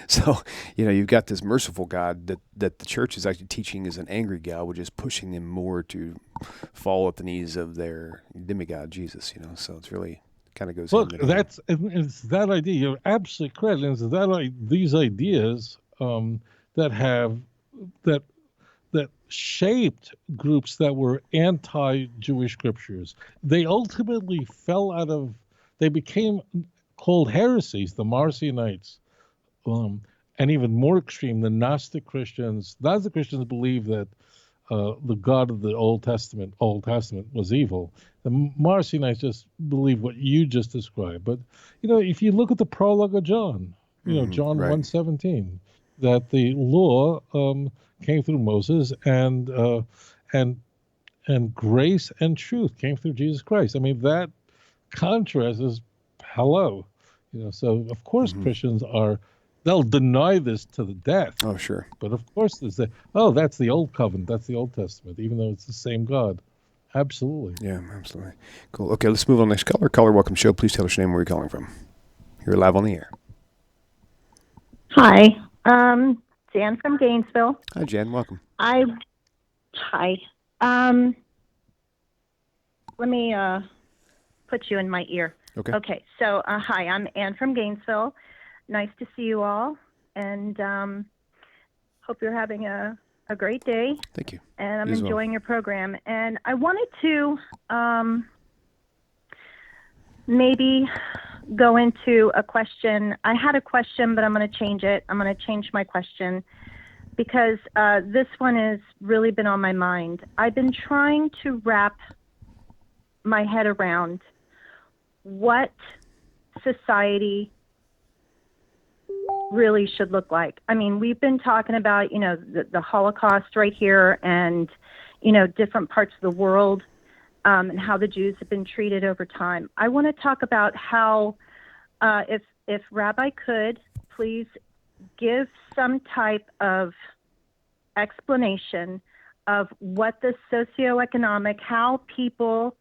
So, you've got this merciful God that the church is actually teaching is an angry God, which is pushing them more to fall at the knees of their demigod, Jesus, So it's really kind of goes Look, hand in hand. it's that idea. You're absolutely correct. And it's these ideas that have that shaped groups that were anti-Jewish scriptures. They ultimately they became called heresies, the Marcionites, and even more extreme, the Gnostic Christians. Gnostic Christians believe that the God of the Old Testament was evil. The Marcionites just believe what you just described. But, if you look at the prologue of John, John right. 1:17, that the law came through Moses and grace and truth came through Jesus Christ. I mean, that contrast is hello. So of course Christians they'll deny this to the death. Oh, sure. But of course that's the old covenant, that's the Old Testament, even though it's the same God. Absolutely. Yeah, absolutely. Cool. Okay, let's move on to the next caller. Caller, welcome to the show. Please tell us your name, where you're calling from. You're live on the air. Hi, Jan from Gainesville. Hi, Jan. Welcome. Hi. Let me put you in my ear. Okay. Okay. So, hi, I'm Ann from Gainesville. Nice to see you all, and hope you're having a great day. Thank you. And I'm You as well. enjoying your program. And I wanted to maybe go into a question. I had a question, but I'm going to change it. I'm going to change my question because this one has really been on my mind. I've been trying to wrap my head around what society really should look like. I mean, we've been talking about, the Holocaust right here and, different parts of the world and how the Jews have been treated over time. I want to talk about how, if Rabbi could, please give some type of explanation of what the socioeconomic, how people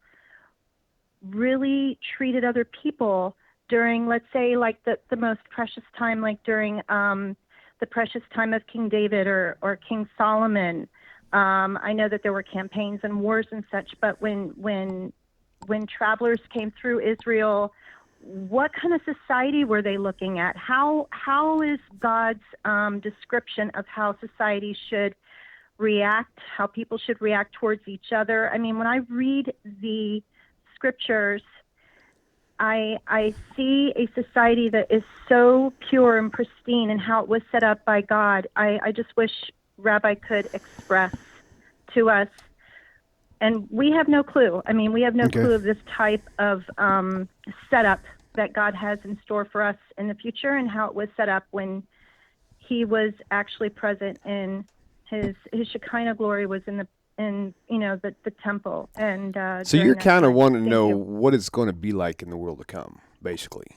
really treated other people during, let's say, like the most precious time, like during the precious time of King David or King Solomon. I know that there were campaigns and wars and such, but when travelers came through Israel, what kind of society were they looking at? How is God's description of how society should react, how people should react towards each other? I mean, when I read the scriptures, I see a society that is so pure and pristine and how it was set up by God. I just wish Rabbi could express to us. And we have no clue. I mean, we have no clue of this type of setup that God has in store for us in the future and how it was set up when he was actually present in his Shekinah glory was in the temple. And so you're kind of wanting to know you. what it's going to be like in the world to come, basically.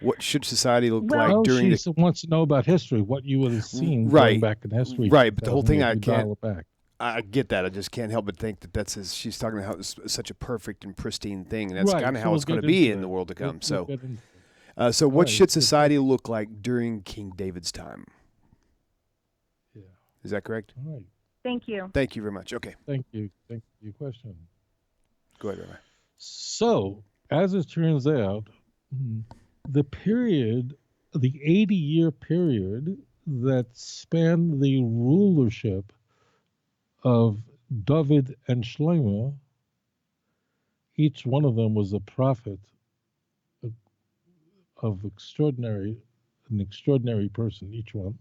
What should society look like Well, during she wants to know about history, what you would have seen Right. going back in history. Right, but the whole thing 2000 I years, you can't- dial it back. I get that. I just can't help but think that she's talking about how it's such a perfect and pristine thing, and that's Right, kind of so how we'll it's going to get be into in the that. world to come. We'll get into So what Right, should it's- society look like during King David's time? Yeah. Is that correct? All right. Thank you. Thank you very much. Okay, Thank you. Thank you for your question. go ahead, Rabbi. So, as it turns out, the 80-year period that spanned the rulership of David and Shlomo, each one of them was a prophet of an extraordinary person, each one.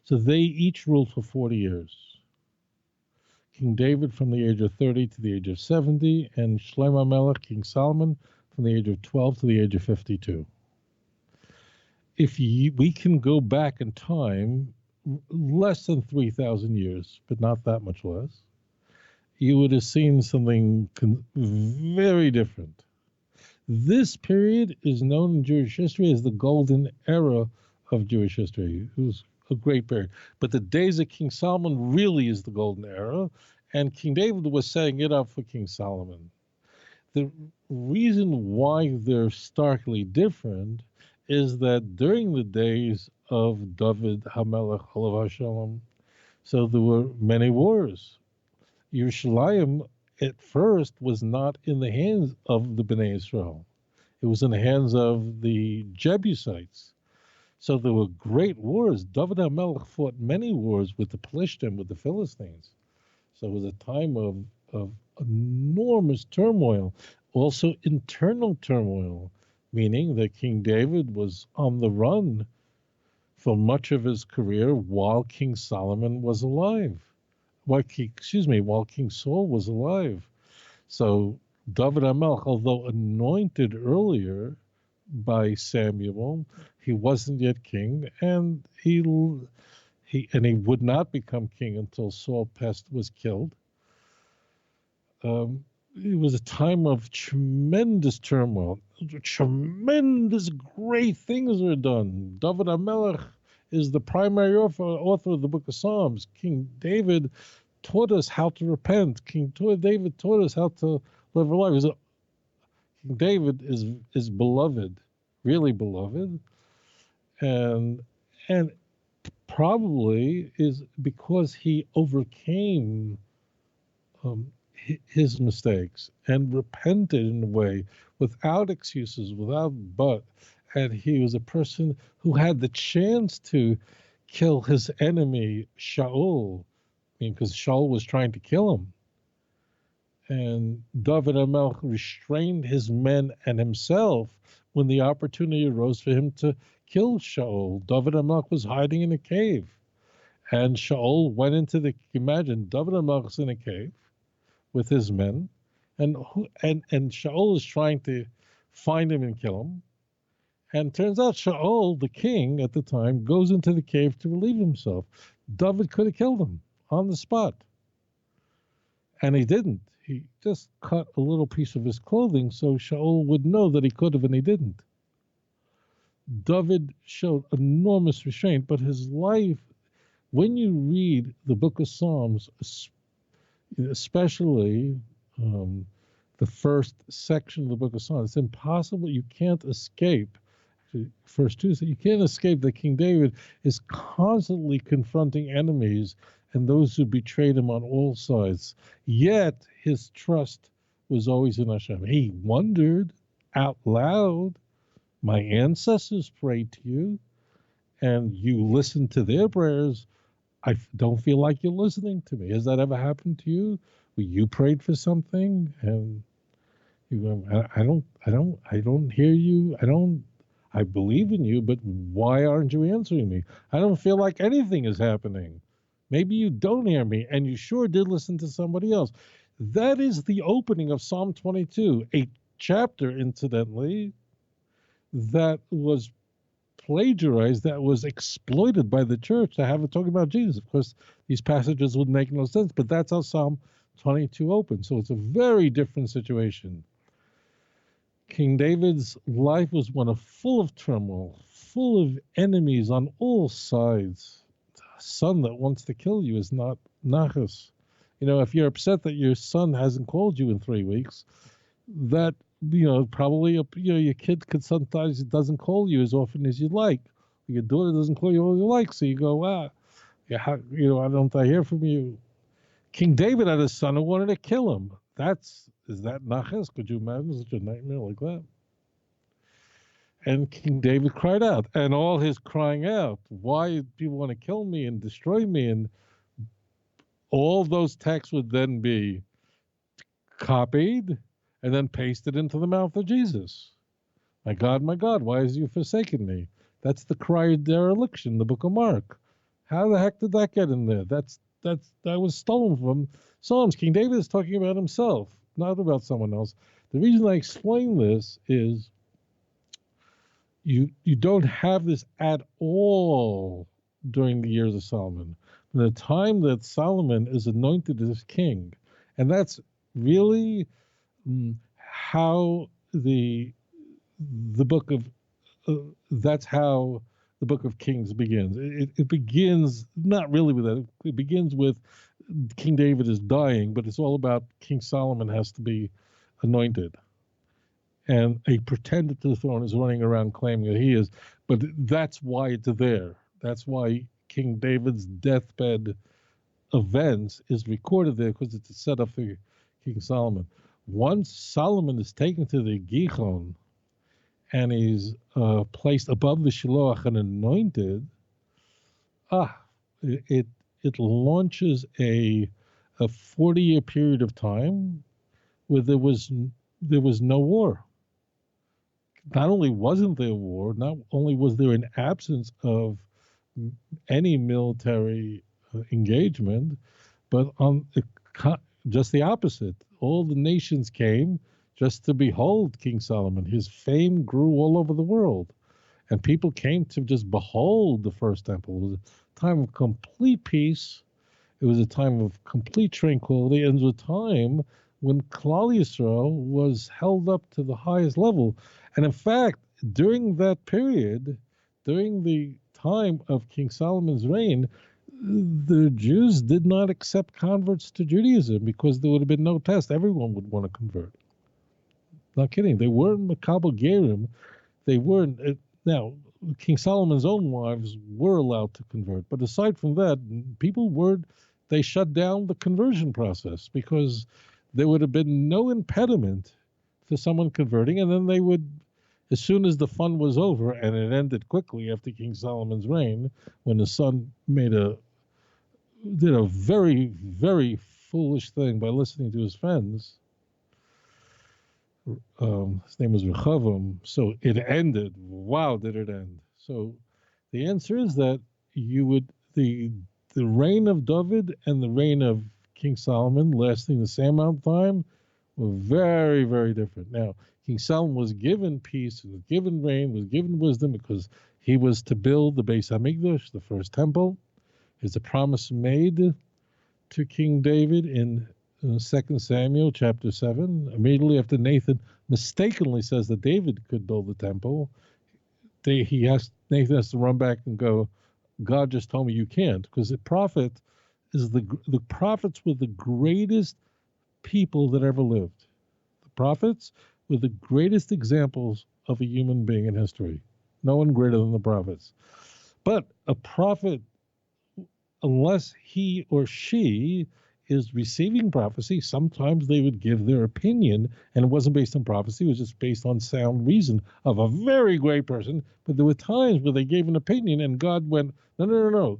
So they each ruled for 40 years. King David from the age of 30 to the age of 70, and Shlomo Melech, King Solomon, from the age of 12 to the age of 52. we can go back in time less than 3,000 years, but not that much less, you would have seen something very different. This period is known in Jewish history as the golden era of Jewish history. It was a great period. But the days of King Solomon really is the golden era, and King David was setting it up for King Solomon. The reason why they're starkly different is that during the days of David HaMelech Alav Hashalom, so there were many wars. Yerushalayim at first was not in the hands of the Bnei Israel. It was in the hands of the Jebusites. So there were great wars. David HaMelech fought many wars with the Plishtim, with the Philistines. So it was a time of enormous turmoil, also internal turmoil, meaning that King David was on the run for much of his career while King Solomon was alive. While King Saul was alive. So David HaMelech, although anointed earlier by Samuel, he wasn't yet king, and he would not become king until Saul was killed. It was a time of tremendous turmoil. Tremendous great things were done. David HaMelech is the primary author of the book of Psalms. King David taught us how to repent. David taught us how to live our lives. King David is beloved, really beloved, and probably is because he overcame his mistakes and repented in a way without excuses, without but. And he was a person who had the chance to kill his enemy, Shaul, because Shaul was trying to kill him. And David HaMelech restrained his men and himself when the opportunity arose for him to kill Shaul. David HaMelech was hiding in a cave. And Shaul went into imagine, David HaMelech's in a cave with his men, and Shaul is trying to find him and kill him. And turns out Shaul, the king at the time, goes into the cave to relieve himself. David could have killed him on the spot. And he didn't. He just cut a little piece of his clothing so Shaul would know that he could have, and he didn't. David showed enormous restraint, but his life, when you read the book of Psalms, especially the first section of the book of Psalms, it's impossible. You can't escape. First two, you can't escape that King David is constantly confronting enemies and those who betrayed him on all sides. Yet his trust was always in Hashem. He wondered out loud, my ancestors prayed to you, and you listened to their prayers. I don't feel like you're listening to me. Has that ever happened to you? Well, you prayed for something, and you go, I don't hear you. I believe in you, but why aren't you answering me? I don't feel like anything is happening. Maybe you don't hear me, and you sure did listen to somebody else. That is the opening of Psalm 22, a chapter, incidentally, that was plagiarized, that was exploited by the church to have it talking about Jesus. Of course, these passages would make no sense, but that's how Psalm 22 opens. So it's a very different situation. King David's life was one full of turmoil, full of enemies on all sides. A son that wants to kill you is not nachas. If you're upset that your son hasn't called you in 3 weeks, that, probably, your kid could sometimes doesn't call you as often as you'd like. Your daughter doesn't call you all you like, so you go, I don't hear from you. King David had a son who wanted to kill him. Is that nachas? Could you imagine such a nightmare like that? And King David cried out, and all his crying out, why do people want to kill me and destroy me? And all those texts would then be copied and then pasted into the mouth of Jesus. My God, why has you forsaken me? That's the cry of dereliction, the book of Mark. How the heck did that get in there? That was stolen from Psalms. King David is talking about himself, not about someone else. The reason I explain this is you don't have this at all during the years of Solomon. The time that Solomon is anointed as king, and that's really how the book of that's how the book of Kings begins. It begins not really with that. It begins with King David is dying, but it's all about King Solomon has to be anointed. And a pretender to the throne is running around claiming that he is. But that's why it's there. That's why King David's deathbed events is recorded there, because it's a setup for King Solomon. Once Solomon is taken to the Gihon and he's placed above the Shiloach and anointed, it launches a 40-year period of time where there was no war. Not only wasn't there war, not only was there an absence of any military engagement, but just the opposite. All the nations came just to behold King Solomon. His fame grew all over the world, and people came to just behold the first temple. It was a time of complete peace. It was a time of complete tranquility, and it was a time when Klal Yisrael was held up to the highest level. And in fact, during that period, during the time of King Solomon's reign, the Jews did not accept converts to Judaism because there would have been no test. Everyone would want to convert. Not kidding. They weren't Makabel Gerim. They weren't. Now, King Solomon's own wives were allowed to convert. But aside from that, they shut down the conversion process because there would have been no impediment to someone converting, and then they would, as soon as the fun was over, and it ended quickly after King Solomon's reign, when his son did a very, very foolish thing by listening to his friends. His name was Rechavam. So it ended. Wow, did it end? So the answer is that the reign of David and the reign of King Solomon, lasting the same amount of time, were very, very different. Now, King Solomon was given peace, was given reign, was given wisdom because he was to build the Beis Hamikdash, the first temple. Is a promise made to King David in 2 Samuel chapter 7. Immediately after Nathan mistakenly says that David could build the temple, Nathan has to run back and go, God just told me you can't, because the prophets were the greatest people that ever lived. The prophets were the greatest examples of a human being in history. No one greater than the prophets. But a prophet, unless he or she is receiving prophecy, sometimes they would give their opinion, and it wasn't based on prophecy, it was just based on sound reason of a very great person. But there were times where they gave an opinion and God went, no,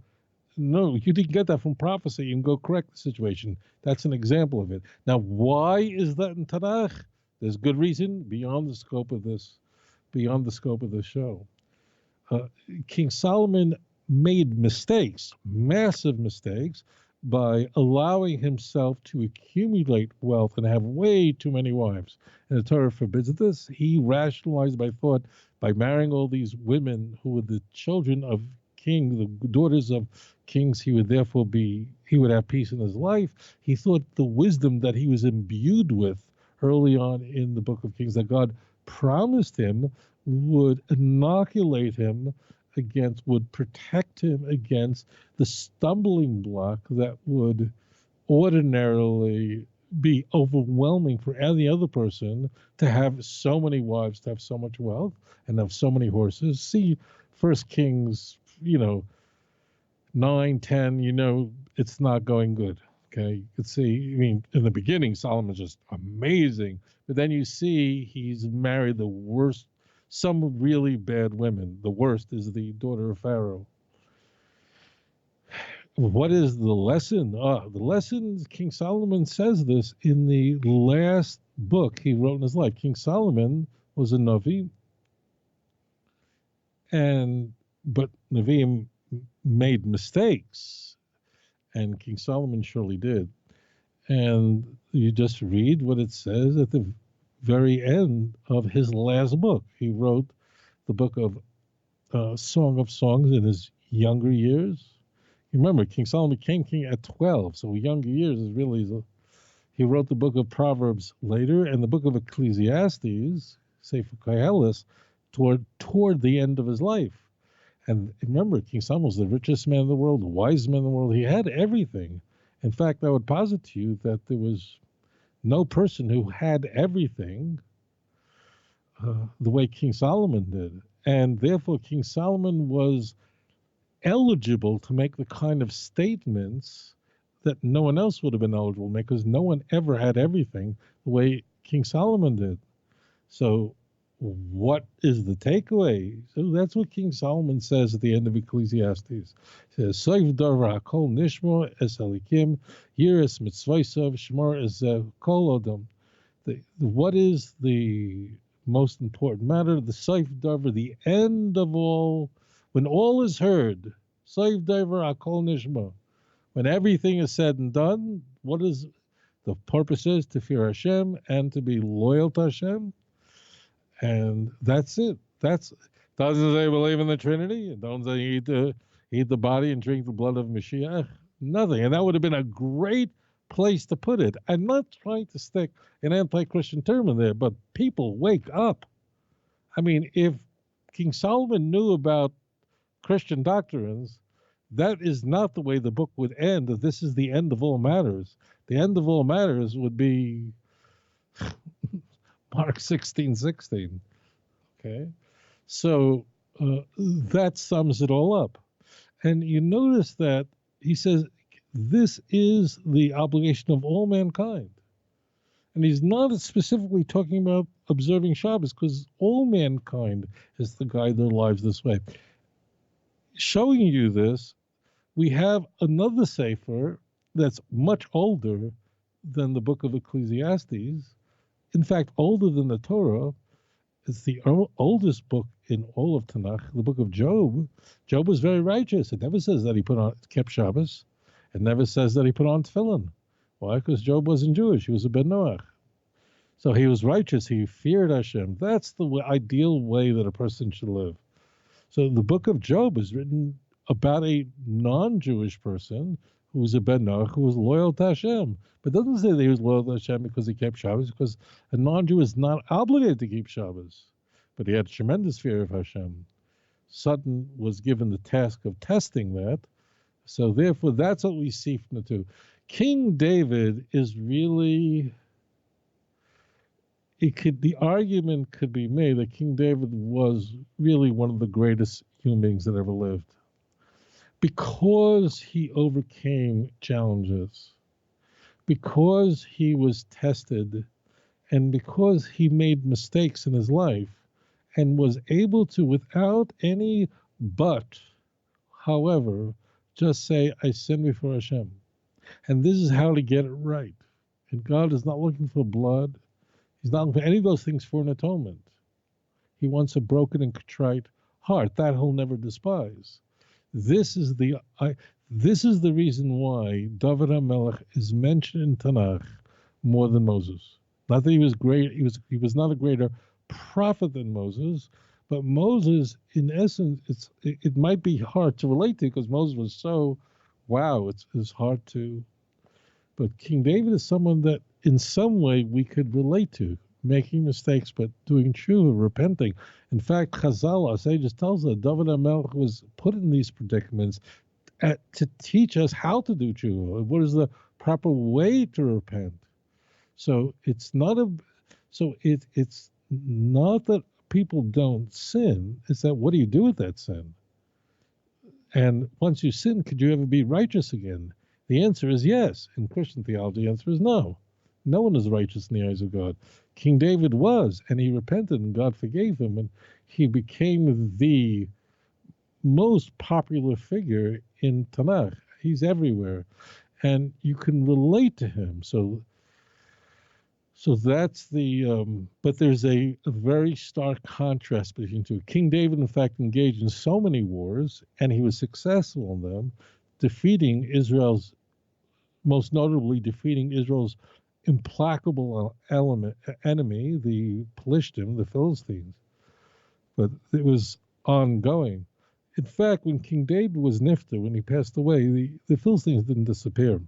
you didn't get that from prophecy, and go correct the situation. That's an example of it. Now, why is that in Tanakh? There's good reason beyond the scope of this show. King Solomon made mistakes, massive mistakes, by allowing himself to accumulate wealth and have way too many wives. And the Torah forbids this. He rationalized by thought, by marrying all these women who were the children of kings, the daughters of kings, he would have peace in his life. He thought the wisdom that he was imbued with early on in the book of Kings, that God promised him, would inoculate him would protect him against the stumbling block that would ordinarily be overwhelming for any other person, to have so many wives, to have so much wealth, and have so many horses. See 1 Kings, 9, 10, it's not going good. Okay, you could see, in the beginning, Solomon's just amazing, but then you see he's married some really bad women. The worst is the daughter of Pharaoh. What is the lesson? The lesson, King Solomon says this in the last book he wrote in his life. King Solomon was a Navi, but Naviim made mistakes, and King Solomon surely did. And you just read what it says at the very end of his last book. He wrote the book of Song of Songs in his younger years. You remember, King Solomon became king at 12, so younger years is really... He wrote the book of Proverbs later, and the book of Ecclesiastes, Sefer Koheles, toward the end of his life. And remember, King Solomon was the richest man in the world, the wisest man in the world. He had everything. In fact, I would posit to you that there was no person who had everything the way King Solomon did. And therefore, King Solomon was eligible to make the kind of statements that no one else would have been eligible to make, because no one ever had everything the way King Solomon did. So what is the takeaway? So that's what King Solomon says at the end of Ecclesiastes. He says, Soif Dara Kol Nishmo Es Elikim Yiras Mitzvaysav Shmor Es Kol Odom. What is the most important matter? The Soif Dara, the end of all, when all is heard. Soif Dara Kol Nishmo. When everything is said and done, what is the purpose? Is to fear Hashem and to be loyal to Hashem. And that's it. Doesn't say believe in the Trinity. Don't say eat the body and drink the blood of Mashiach. Nothing. And that would have been a great place to put it. I'm not trying to stick an anti-Christian term in there, but people, wake up. I mean, if King Solomon knew about Christian doctrines, that is not the way the book would end. This is the end of all matters. The end of all matters would be Mark 16:16. Okay? So that sums it all up. And you notice that he says this is the obligation of all mankind. And he's not specifically talking about observing Shabbos, because all mankind is to guide their lives this way. Showing you this, we have another sefer that's much older than the book of Ecclesiastes. In fact, older than the Torah. It's the oldest book in all of Tanakh, the book of Job. Job was very righteous. It never says that he kept Shabbos. It never says that he put on tefillin. Why? Because Job wasn't Jewish. He was a Ben Noach. So he was righteous. He feared Hashem. That's the ideal way that a person should live. So the book of Job is written about a non-Jewish person who was a Ben Noach, who was loyal to Hashem. But it doesn't say that he was loyal to Hashem because he kept Shabbos, because a non-Jew is not obligated to keep Shabbos. But he had tremendous fear of Hashem. Sutton was given the task of testing that. So therefore, that's what we see from the two. King David is really... the argument could be made that King David was really one of the greatest human beings that ever lived, because he overcame challenges, because he was tested, and because he made mistakes in his life and was able to, without any but, however, just say, I sin before Hashem. And this is how to get it right. And God is not looking for blood. He's not looking for any of those things for an atonement. He wants a broken and contrite heart. That he'll never despise. This is the reason why David HaMelech is mentioned in Tanakh more than Moses. Not that he was great. He was not a greater prophet than Moses, but Moses, in essence, it might be hard to relate to, because Moses was so, wow, it's hard to. But King David is someone that in some way we could relate to, making mistakes, but doing tshuva, repenting. In fact, Chazal, our sages, tells us that David HaMelech was put in these predicaments to teach us how to do tshuva. What is the proper way to repent? So it's not it's not that people don't sin. It's that, what do you do with that sin? And once you sin, could you ever be righteous again? The answer is yes. In Christian theology, the answer is no. No one is righteous in the eyes of God. King David was, and he repented, and God forgave him, and he became the most popular figure in Tanakh. He's everywhere, and you can relate to him. So that's the, but there's a very stark contrast between the two. King David, in fact, engaged in so many wars, and he was successful in them, most notably defeating Israel's implacable enemy, the Pelishtim, the Philistines. but it was ongoing. In fact, when King David was nifter, when he passed away, the Philistines didn't disappear.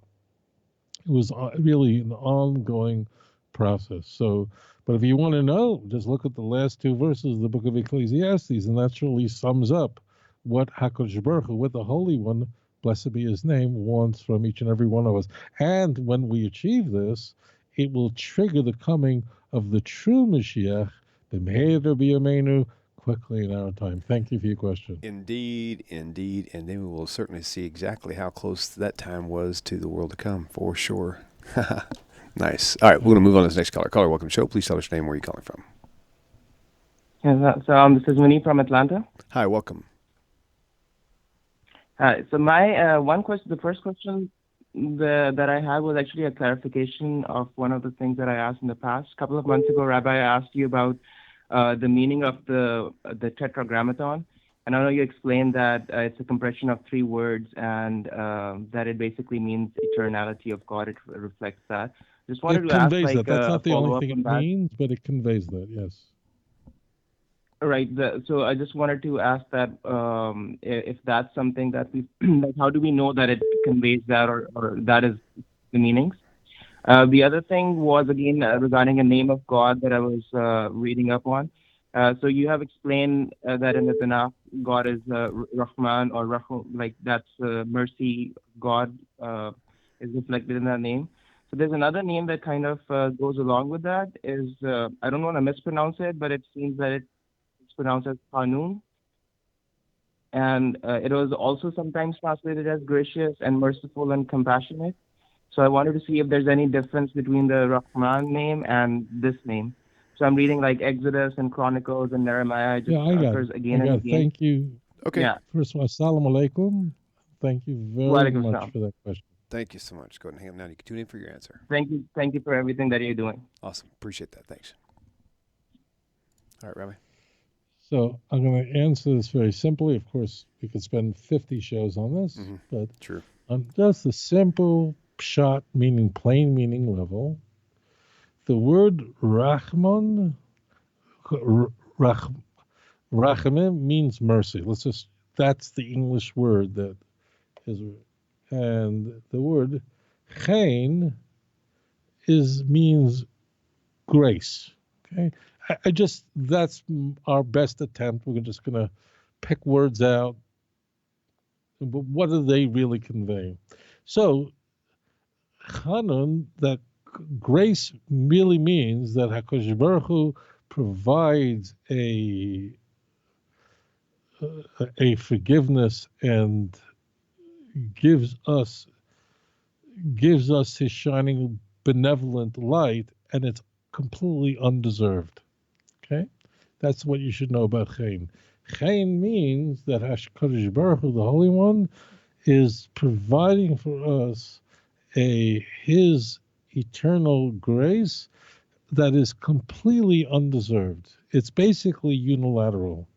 It was really an ongoing process. So, but if you want to know, just look at the last two verses of the book of Ecclesiastes, and that surely sums up what HaKadosh Baruch Hu, what the Holy One, blessed be His name, wants from each and every one of us. And when we achieve this, it will trigger the coming of the true Mashiach, b'meher b'yameinu, quickly in our time. Thank you for your question. Indeed, indeed. And then we will certainly see exactly how close that time was to the world to come, for sure. Nice. All right, we're going to move on to this next caller. Caller, welcome to the show. Please tell us your name, where you're calling from. This is Winnie from Atlanta. Hi, welcome. Hi. So my one question, the first question that I had was actually a clarification of one of the things that I asked in the past. A couple of months ago, Rabbi, I asked you about the meaning of the tetragrammaton. And I know you explained that it's a compression of 3 words and that it basically means eternality of God. It reflects that. Just wanted It to ask, conveys like, that. That's not the only thing it that. means, but it conveys that, yes. Right. So I just wanted to ask that if that's something that we, like, how do we know that it conveys that or that is the meanings? The other thing was, again, regarding a name of God that I was reading up on. So you have explained that in the Tanakh, God is Rahman or Rahum, like that's mercy, God is reflected in that name. So there's another name that kind of goes along with that is, I don't want to mispronounce it, but it seems that it's pronounced as Hanun. And it was also sometimes translated as gracious and merciful and compassionate. So I wanted to see if there's any difference between the Rahman name and this name. So I'm reading like Exodus and Chronicles and Nehemiah. It just occurs again and again. Thank you. Okay. Yeah. First of all, assalamu alaikum. Thank you very much for that question. Thank you so much. Go ahead and hang up now. You can tune in for your answer. Thank you for everything that you're doing. Awesome. Appreciate that. Thanks. All right, Rabbi. So I'm going to answer this very simply. Of course, we could spend 50 shows on this, but True. on just a simple pshat, meaning plain meaning level, the word Rahman, Rachamim means mercy. That's the English word that is, and the word Chain means grace. Okay. That's our best attempt. We're just going to pick words out. But what do they really convey? So, Chanun, that grace really means that HaKadosh Baruch Hu provides a forgiveness and gives us His shining benevolent light, and it's completely undeserved. Okay, that's what you should know about Chayin. Chayin means that HaKadosh Baruch Hu, the Holy One, is providing for us His eternal grace that is completely undeserved. It's basically unilateral.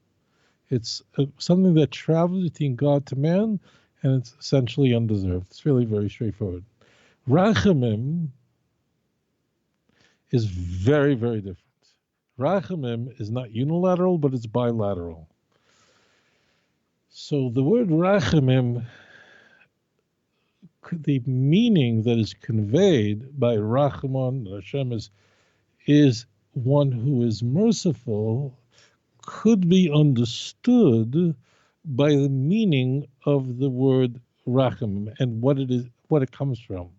It's something that travels between God to man, and it's essentially undeserved. It's really very straightforward. Rachamim is very, very different. Rachamim is not unilateral, but it's bilateral. So the word Rachamim, the meaning that is conveyed by Rachman, Hashem is one who is merciful, could be understood by the meaning of the word Rachamim and what it comes from.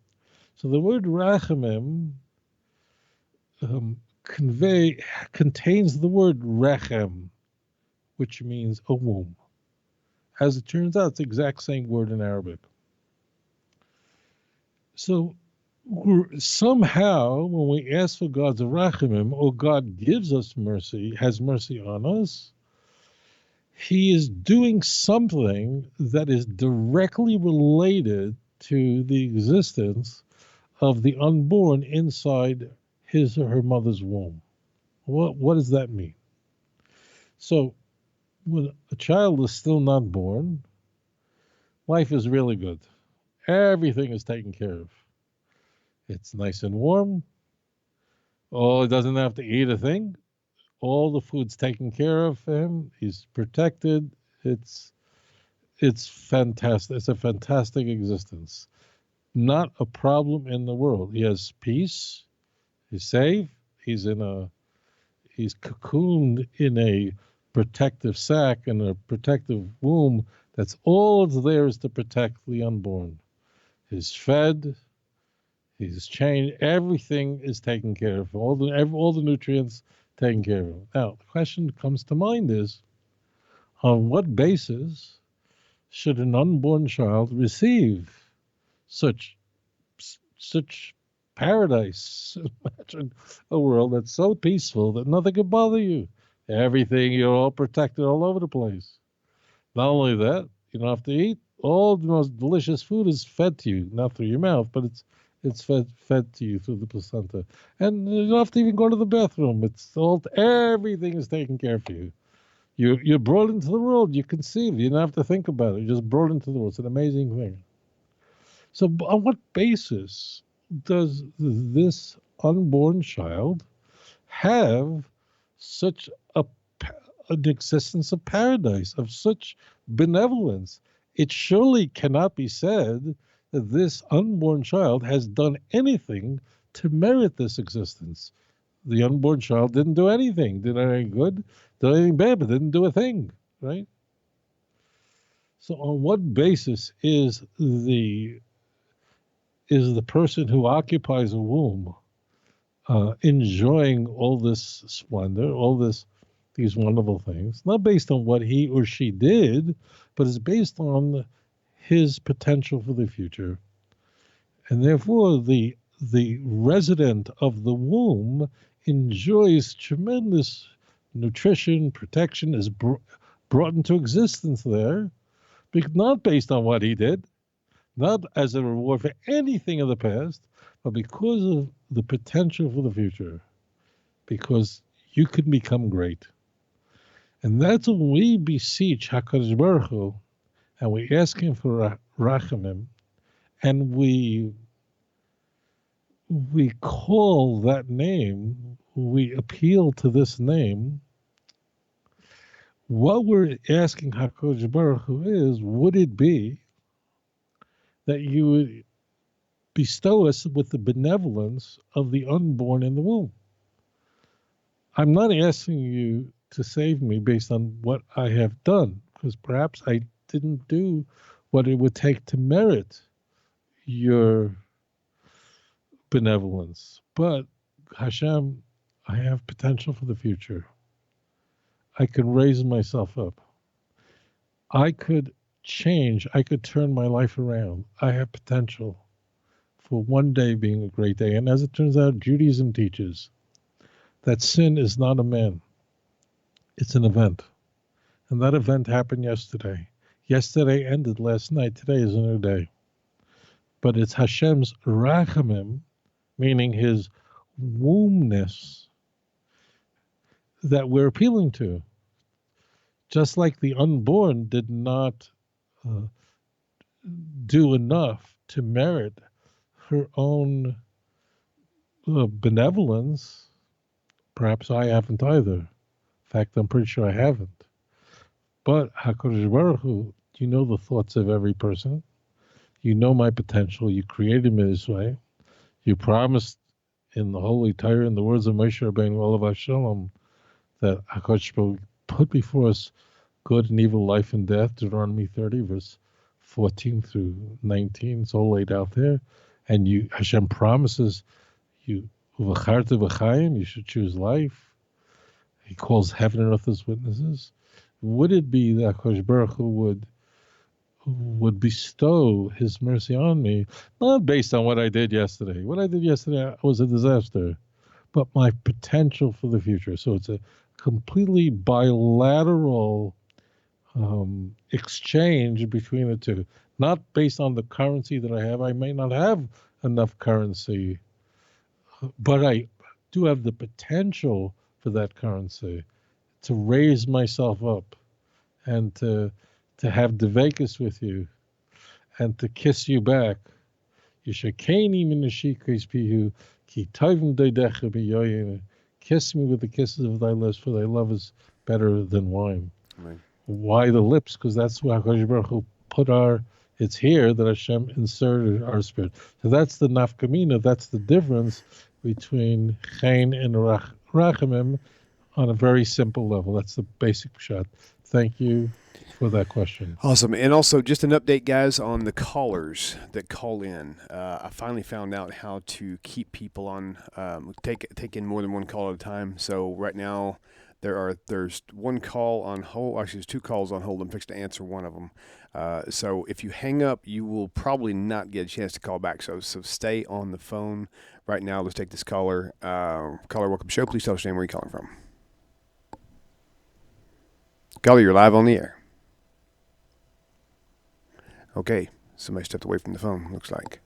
So the word Rachamim contains the word rechem, which means a womb. As it turns out, it's the exact same word in Arabic. So somehow, when we ask for God's rachamim, or God gives us mercy, has mercy on us, He is doing something that is directly related to the existence of the unborn inside his or her mother's womb. What does that mean? So, when a child is still not born, life is really good. Everything is taken care of. It's nice and warm. Oh, it doesn't have to eat a thing. all the food's taken care of for him. He's protected. It's fantastic. It's a fantastic existence. Not a problem in the world. He has peace. He's safe. He's cocooned in a protective sac and a protective womb. That's all it's there is to protect the unborn. He's fed. He's changed. Everything is taken care of. All the nutrients taken care of. Now, the question that comes to mind is, on what basis should an unborn child receive such paradise? Imagine a world that's so peaceful that nothing can bother you. Everything, you're all protected all over the place. Not only that, you don't have to eat. All the most delicious food is fed to you, not through your mouth, but it's fed to you through the placenta. And you don't have to even go to the bathroom. Everything is taken care of for you. You're brought into the world. You conceive. You don't have to think about it. You're just brought into the world. It's an amazing thing. So on what basis does this unborn child have such an existence of paradise, of such benevolence? It surely cannot be said that this unborn child has done anything to merit this existence. The unborn child didn't do anything. Did anything good? Did anything bad? But didn't do a thing, right? So on what basis is the person who occupies a womb enjoying all this splendor, these wonderful things, not based on what he or she did, but is based on his potential for the future. And therefore, the resident of the womb enjoys tremendous nutrition, protection, is brought into existence there, not based on what he did, not as a reward for anything of the past, but because of the potential for the future, because you can become great. And that's when we beseech HaKadosh Baruch Hu, and we ask him for rachamim, and we call that name, we appeal to this name. What we're asking HaKadosh Baruch Hu is, would it be that you would bestow us with the benevolence of the unborn in the womb? I'm not asking you to save me based on what I have done, because perhaps I didn't do what it would take to merit your benevolence. But Hashem, I have potential for the future. I can raise myself up. I could change. I could turn my life around. I have potential for one day being a great day. And as it turns out, Judaism teaches that sin is not a man. It's an event. And that event happened yesterday. Yesterday ended last night. Today is a new day. But it's Hashem's rachamim, meaning his wombness, that we're appealing to. Just like the unborn did not do enough to merit her own benevolence, perhaps I haven't either. In fact, I'm pretty sure I haven't. But HaKadosh Baruch Hu, you know the thoughts of every person. You know my potential. You created me this way. You promised in the Holy Torah, in the words of Moshe Rabbeinu, Olav Shalom, that HaKadosh Baruch Hu put before us good and evil, life and death, Deuteronomy 30, verse 14 through 19. It's all laid out there. And Hashem promises you, V'charta v'chaim, you should choose life. He calls heaven and earth as witnesses. Would it be that HaKadosh Baruch Hu would bestow his mercy on me, not based on what I did yesterday. What I did yesterday was a disaster, but my potential for the future. So it's a completely bilateral exchange between the two, not based on the currency that I have. I may not have enough currency, but I do have the potential for that currency to raise myself up and to have Debunking with you and to kiss you back. Yishakeni min neshikos pihu ki tovim doidecha b'yoyin kiss me with the kisses of thy lips, for thy love is better than wine. Right. Why the lips? Because that's where HaKadosh Baruch Hu put it's here that Hashem inserted our spirit. So that's the nafkamina, that's the difference between chen and rachamim on a very simple level. That's the basic shot. Thank you for that question. Awesome. And also, just an update, guys, on the callers that call in. I finally found out how to keep people on, take in more than one call at a time. So right now, there's one call on hold. Actually, there's two calls on hold. I'm fixing to answer one of them. So if you hang up, you will probably not get a chance to call back. So stay on the phone right now. Let's take this caller. Caller, welcome to the show. Please tell us your name, where you're calling from. Caller, you're live on the air. Okay, somebody stepped away from the phone, looks like.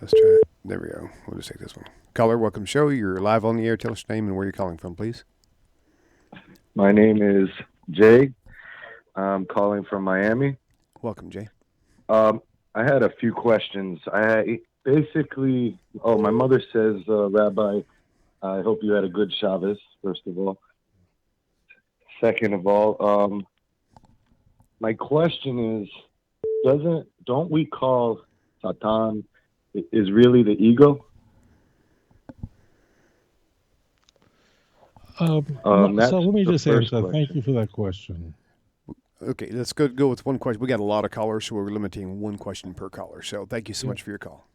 Let's try it. There we go. We'll just take this one. Caller, welcome to the show. You're live on the air. Tell us your name and where you're calling from, please. My name is Jay. I'm calling from Miami. Welcome, Jay. I had a few questions. My mother says, Rabbi, I hope you had a good Shabbos, first of all. Second of all, my question is, don't we call Satan is really the ego? So let me just answer. Thank you for that question. Okay, let's go with one question. We got a lot of callers, so we're limiting one question per caller. So thank you so much for your call.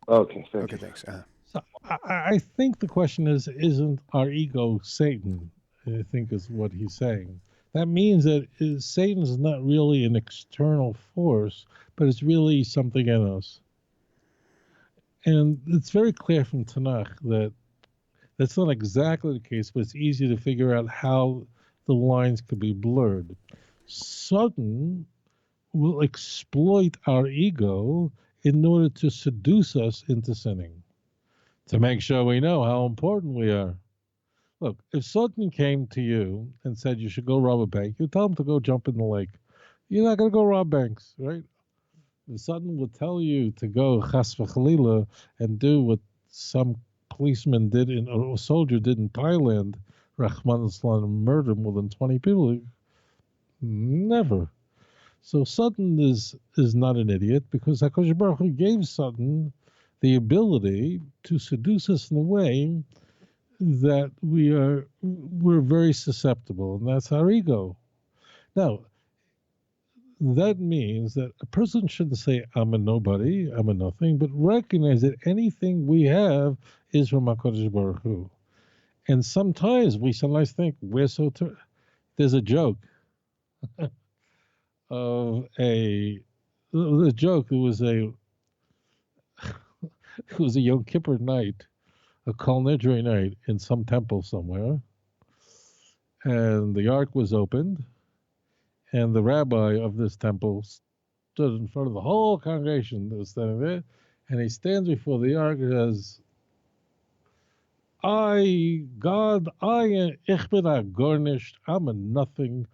Okay, thank you. Thanks. So I think the question isn't our ego Satan? I think is what he's saying. That means that Satan is not really an external force, but it's really something in us. And it's very clear from Tanakh that that's not exactly the case, but it's easy to figure out how the lines could be blurred. Satan will exploit our ego in order to seduce us into sinning, to make sure we know how important we are. Look, if Satan came to you and said you should go rob a bank, you tell him to go jump in the lake. You're not going to go rob banks, right? If Satan would tell you to go chas v'chalila and do what some policeman did or a soldier did in Thailand, Rahman Islam, murder more than 20 people, never. So Satan is not an idiot, because HaKadosh Baruch Hu gave Satan the ability to seduce us in a way that we're very susceptible, and that's our ego. Now, that means that a person shouldn't say, I'm a nobody, I'm a nothing, but recognize that anything we have is from HaKadosh Baruch Hu. And sometimes we think we're so... There's a joke of a joke. It was a Yom Kippur night, a Kol Nidre night in some temple somewhere, and the ark was opened, and the rabbi of this temple stood in front of the whole congregation that was standing there, and he stands before the ark and says, ich bin a garnished, I'm a nothing,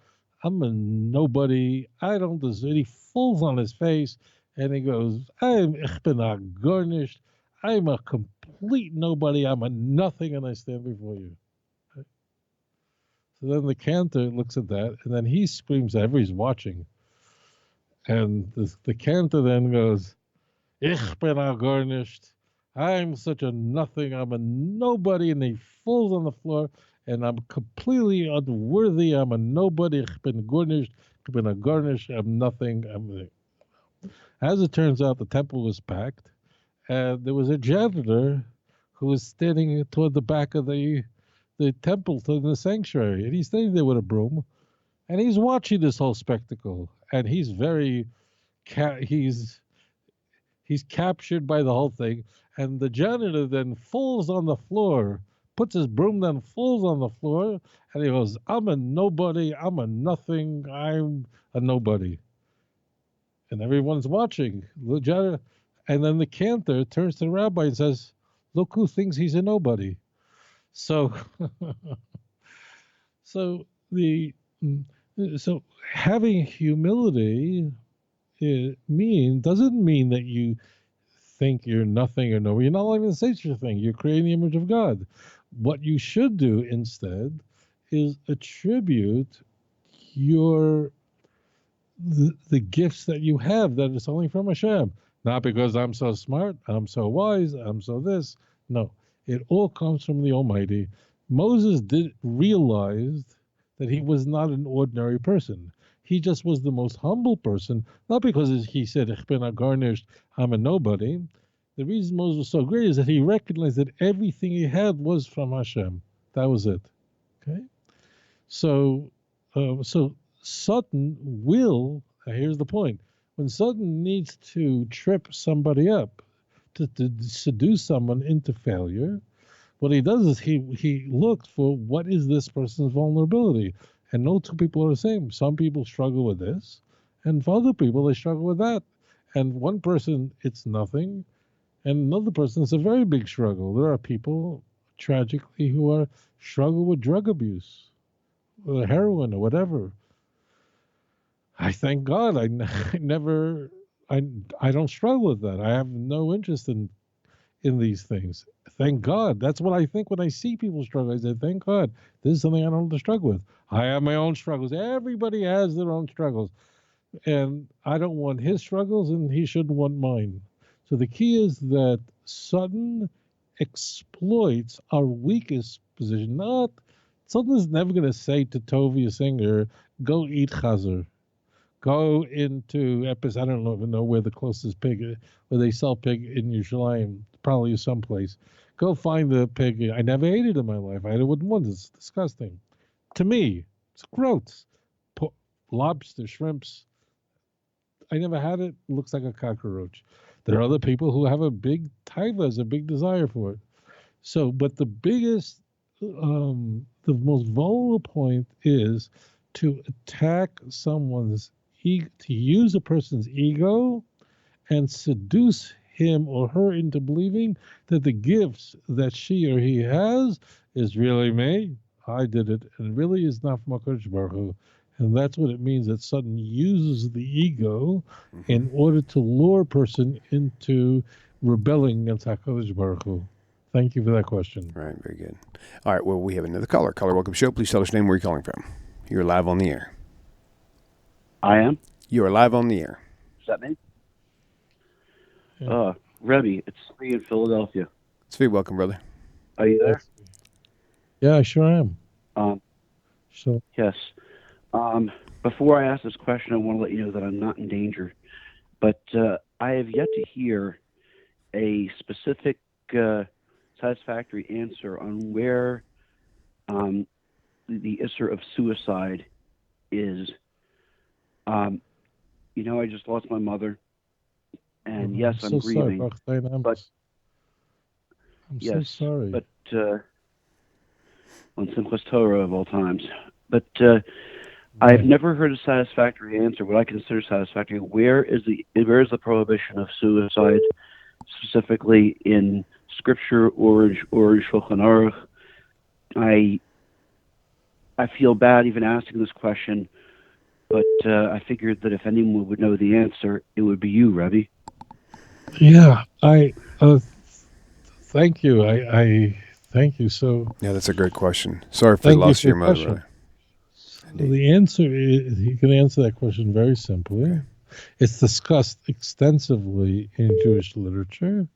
I'm a nobody, I don't deserve. He falls on his face and he goes, ich bin a garnished, I'm a complete nobody, I'm a nothing, and I stand before you. Right? So then the cantor looks at that, and then he screams, everybody's watching. And the cantor then goes, ich bin a garnished, I'm such a nothing, I'm a nobody, and he falls on the floor, and I'm completely unworthy, I'm a nobody, ich bin garnished, I'm nothing. As it turns out, the temple was packed, and there was a janitor who was standing toward the back of the temple, to the sanctuary, and he's standing there with a broom, and he's watching this whole spectacle, and he's very, he's captured by the whole thing. And the janitor then falls on the floor, puts his broom down, falls on the floor, and he goes, I'm a nobody, I'm a nothing, I'm a nobody. And everyone's watching. The janitor, and then the cantor turns to the rabbi and says, look who thinks he's a nobody. So, so having humility doesn't mean that you think you're nothing or no. You're not allowed to say such a thing. You're creating the image of God. What you should do instead is attribute the gifts that you have that is only from Hashem. Not because I'm so smart, I'm so wise, I'm so this. No, it all comes from the Almighty. Moses did realize that he was not an ordinary person. He just was the most humble person, not because he said, Ich bin a garnished, I'm a nobody. The reason Moses was so great is that he recognized that everything he had was from Hashem. That was it. Okay? So Sutton will, here's the point, when Sutton needs to trip somebody up, to seduce someone into failure, what he does is he looks for what is this person's vulnerability. And no two people are the same. Some people struggle with this, and for other people, they struggle with that. And one person, it's nothing, and another person, it's a very big struggle. There are people, tragically, who struggle with drug abuse, or heroin, or whatever. I thank God I don't struggle with that. I have no interest in these things. Thank God. That's what I think when I see people struggle. I say, thank God. This is something I don't have to struggle with. I have my own struggles. Everybody has their own struggles. And I don't want his struggles, and he shouldn't want mine. So the key is that Sutton exploits our weakest position. Sutton's never going to say to Tovia Singer, go eat chazer. Go into I don't even know where the closest pig, where they sell pig in Yerushalayim, probably someplace. Go find the pig. I never ate it in my life. I wouldn't want it. It's disgusting. To me, it's gross. Lobster, shrimps. I never had it. It looks like a cockroach. There are other people who have a big taiva, a big desire for it. So, but the biggest, the most vulnerable point is to attack someone's to use a person's ego and seduce him or her into believing that the gifts that she or he has is really me. I did it, and really is not from HaKadosh Baruch Hu. And that's what it means that Sutton uses the ego in order to lure a person into rebelling against HaKadosh Baruch Hu. Thank you for that question. Right, very good. All right, well, we have another caller. Caller, welcome to the show. Please tell us your name, where you're calling from. You're live on the air. I am? You are live on the air. Is that me? Yeah. Rabbi, it's me in Philadelphia. Svi, welcome, brother. Are you there? Yeah, I sure am. Yes. Before I ask this question, I want to let you know that I'm not in danger. But I have yet to hear a specific satisfactory answer on where the issue of suicide is. I just lost my mother, and yes, I'm grieving. Sorry, but I'm yes, so sorry. But on Simchas Torah of all times. But I've never heard a satisfactory answer. What I consider satisfactory: where is the prohibition of suicide, specifically in Scripture or in Shulchan Aruch? I feel bad even asking this question, but I figured that if anyone would know the answer, it would be you, Rabbi. Yeah, thank you. I thank you. So yeah, that's a great question. Sorry for the loss of your mother, brother. So the answer is, you can answer that question very simply. Okay. It's discussed extensively in Jewish literature,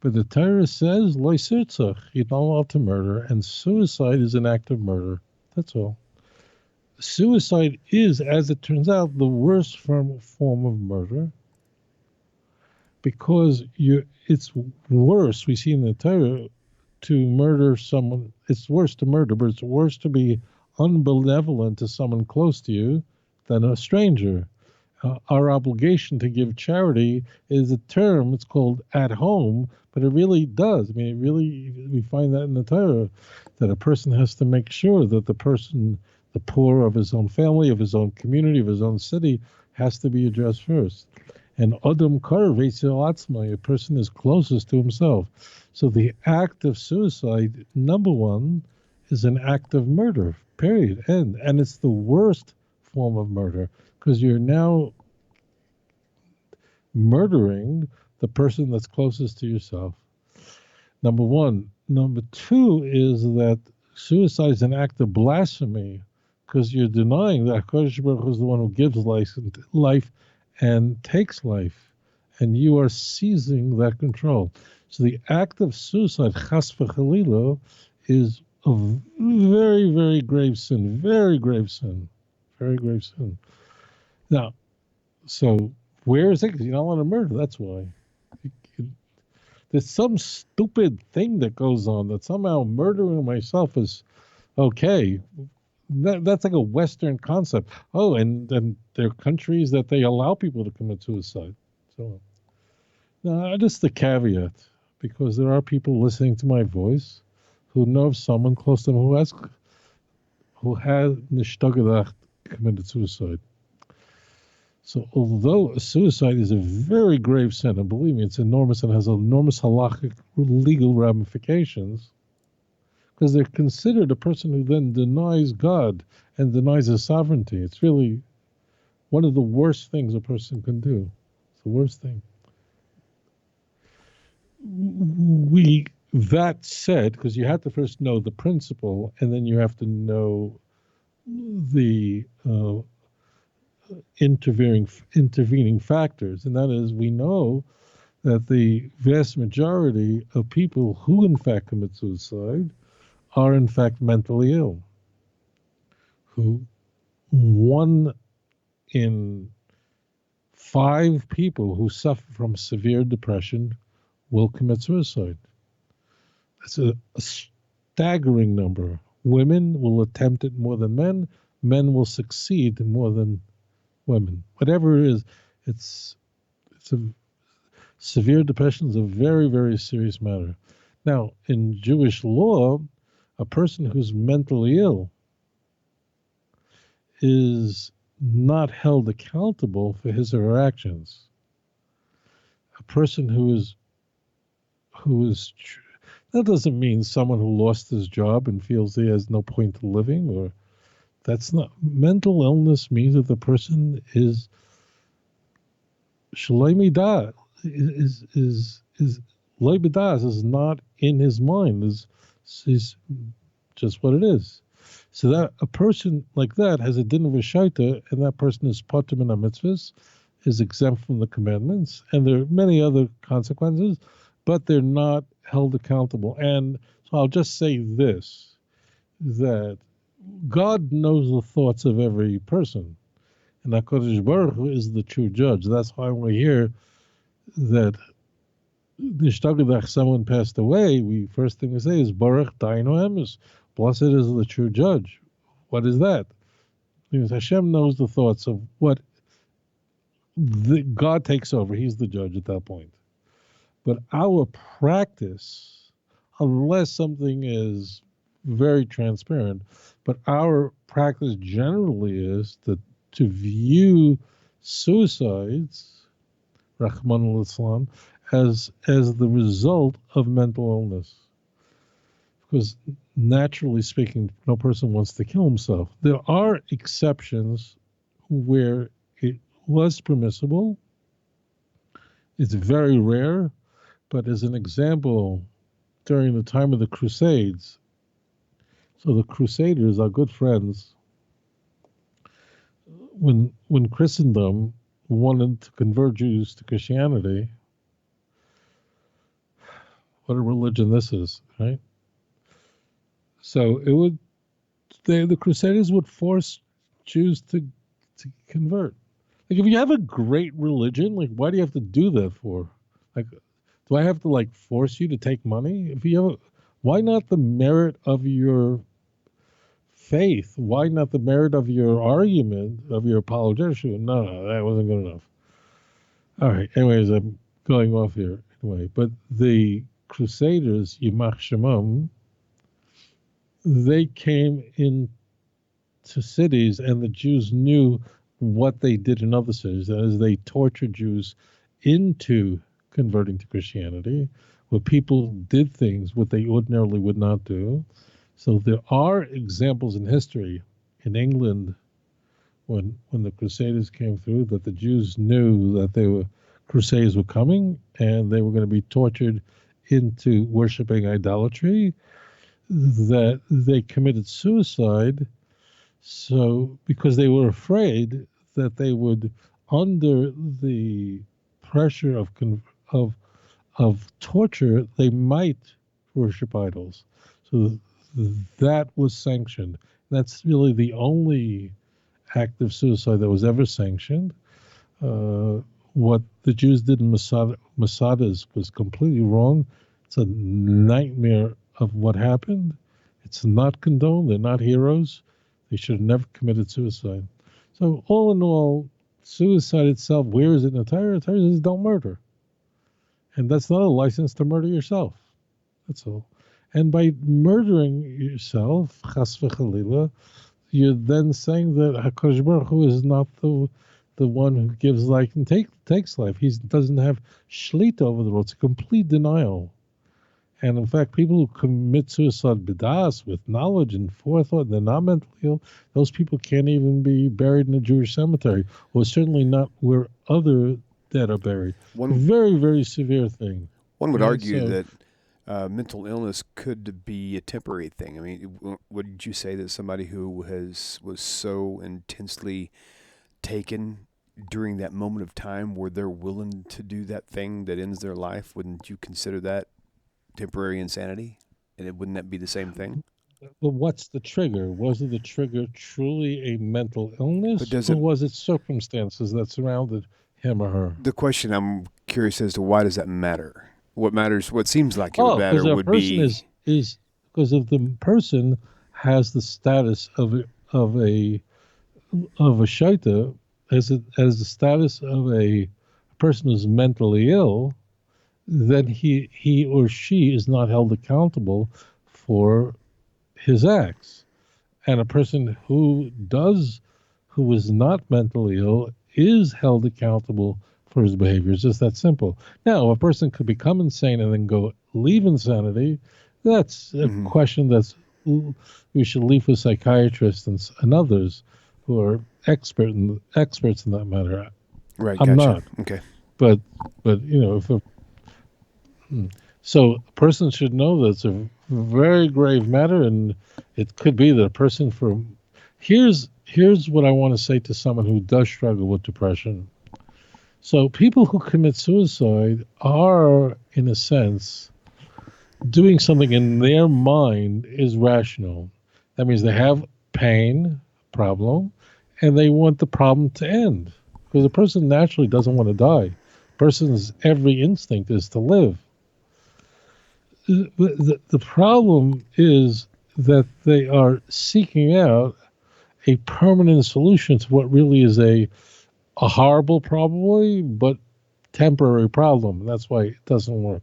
but the Torah says, "Lo sirtzach," you're not allowed to murder, and suicide is an act of murder. That's all. Suicide is, as it turns out, the worst form of murder, because it's worse, we see in the Torah, to murder someone. It's worse to murder, but it's worse to be unbenevolent to someone close to you than a stranger. Our obligation to give charity is a term, it's called at home, but it really does. I mean, we find that in the Torah, that a person has to make sure that the person, the poor of his own family, of his own community, of his own city, has to be addressed first. And Adam Kar Veitzel Atzmai, a person is closest to himself. So the act of suicide, number one, is an act of murder, period, end. And it's the worst form of murder, because you're now murdering the person that's closest to yourself. Number one. Number two is that suicide is an act of blasphemy because you're denying that HaKadosh Baruch Hu is the one who gives life and takes life, and you are seizing that control. So the act of suicide, chas v'chalila, is a very, very grave sin, very grave sin, very grave sin. Now, so where is it? Because you don't want to murder, that's why. There's some stupid thing that goes on that somehow murdering myself is okay. That's like a Western concept. Oh, and there are countries that they allow people to commit suicide. So, now, just a caveat, because there are people listening to my voice who know of someone close to them who has nishtagadah committed suicide. So although suicide is a very grave sin, and believe me, it's enormous and has enormous halachic legal ramifications, because they're considered a person who then denies God and denies his sovereignty. It's really one of the worst things a person can do. It's the worst thing. That said, because you have to first know the principle, and then you have to know the intervening factors, and that is, we know that the vast majority of people who in fact commit suicide are in fact mentally ill. Who 1 in 5 people who suffer from severe depression will commit suicide. That's a staggering number. Women will attempt it more than men. Men will succeed more than women. Whatever it is, it's a severe depression is a very, very serious matter. Now, in Jewish law, a person who's mentally ill is not held accountable for his or her actions. A person who is that doesn't mean someone who lost his job and feels he has no point to living, or that's not. Mental illness means that the person is shalei midah, is loy b'das, is not in his mind, is just what it is. So that a person like that has a din of a shaita, and that person is patur min mitzvahs, is exempt from the commandments, and there are many other consequences, but they're not held accountable. And so I'll just say this, that God knows the thoughts of every person, and HaKadosh Baruch Hu is the true judge. That's why when we hear that someone passed away, first thing we say is Baruch Dainu Emes, blessed is the true judge. What is that? Because Hashem knows the thoughts of what God takes over. He's the judge at that point. But our practice, unless something is very transparent, but our practice generally is to view suicides, Rahman al-Islam, as the result of mental illness. Because naturally speaking, no person wants to kill himself. There are exceptions where it was permissible. It's very rare, but as an example, during the time of the Crusades, so the Crusaders are good friends. When Christendom wanted to convert Jews to Christianity, what a religion this is, right? So the Crusaders would force Jews to convert. Like, if you have a great religion, like, why do you have to do that for? Like, do I have to like force you to take money? If you have, why not the merit of your faith? Why not the merit of your argument, of your apologetic? No, that wasn't good enough. All right. Anyways, I'm going off here anyway. But the Crusaders, Yimach Shemam, they came into cities, and the Jews knew what they did in other cities, as they tortured Jews into converting to Christianity, where people did things what they ordinarily would not do. So there are examples in history in England when the Crusaders came through that the Jews knew that they were Crusades were coming, and they were going to be tortured into worshiping idolatry, that they committed suicide. So, because they were afraid that they would, under the pressure of torture, they might worship idols. So that was sanctioned. That's really the only act of suicide that was ever sanctioned. What the Jews did in Masadas was completely wrong. It's a nightmare of what happened. It's not condoned. They're not heroes. They should have never committed suicide. So all in all, suicide itself, where is it in the Torah? The Torah says don't murder. And that's not a license to murder yourself. That's all. And by murdering yourself, chas v'chalila, you're then saying that HaKadosh Baruch Hu is not the one who gives life and takes life. He doesn't have shlita over the world. It's a complete denial. And in fact, people who commit suicide b'das with knowledge and forethought, they're not mentally ill. Those people can't even be buried in a Jewish cemetery, or certainly not where other dead are buried. Very, very severe thing. One would argue that mental illness could be a temporary thing. I mean, would you say that somebody who was so intensely taken during that moment of time where they're willing to do that thing that ends their life, wouldn't you consider that temporary insanity? And wouldn't that be the same thing? But what's the trigger? Was it the trigger truly a mental illness, or was it circumstances that surrounded him or her? The question I'm curious as to, why does that matter? What matters? What seems like it would matter would be is because if the person has the status of a shaita, as the status of a person who's mentally ill, then he or she is not held accountable for his acts. And a person who is not mentally ill is held accountable for his behavior. It's just that simple. Now, a person could become insane and then leave insanity. That's a question we should leave with psychiatrists and others who are experts in that matter. Right, I'm gotcha. not. Okay. But so a person should know that it's a very grave matter, and it could be that a person here's what I want to say to someone who does struggle with depression. So people who commit suicide are, in a sense, doing something in their mind is rational. That means they have pain, problem, and they want the problem to end. Because a person naturally doesn't want to die. A person's every instinct is to live. The problem is that they are seeking out a permanent solution to what really is a horrible, probably, but temporary problem. That's why it doesn't work.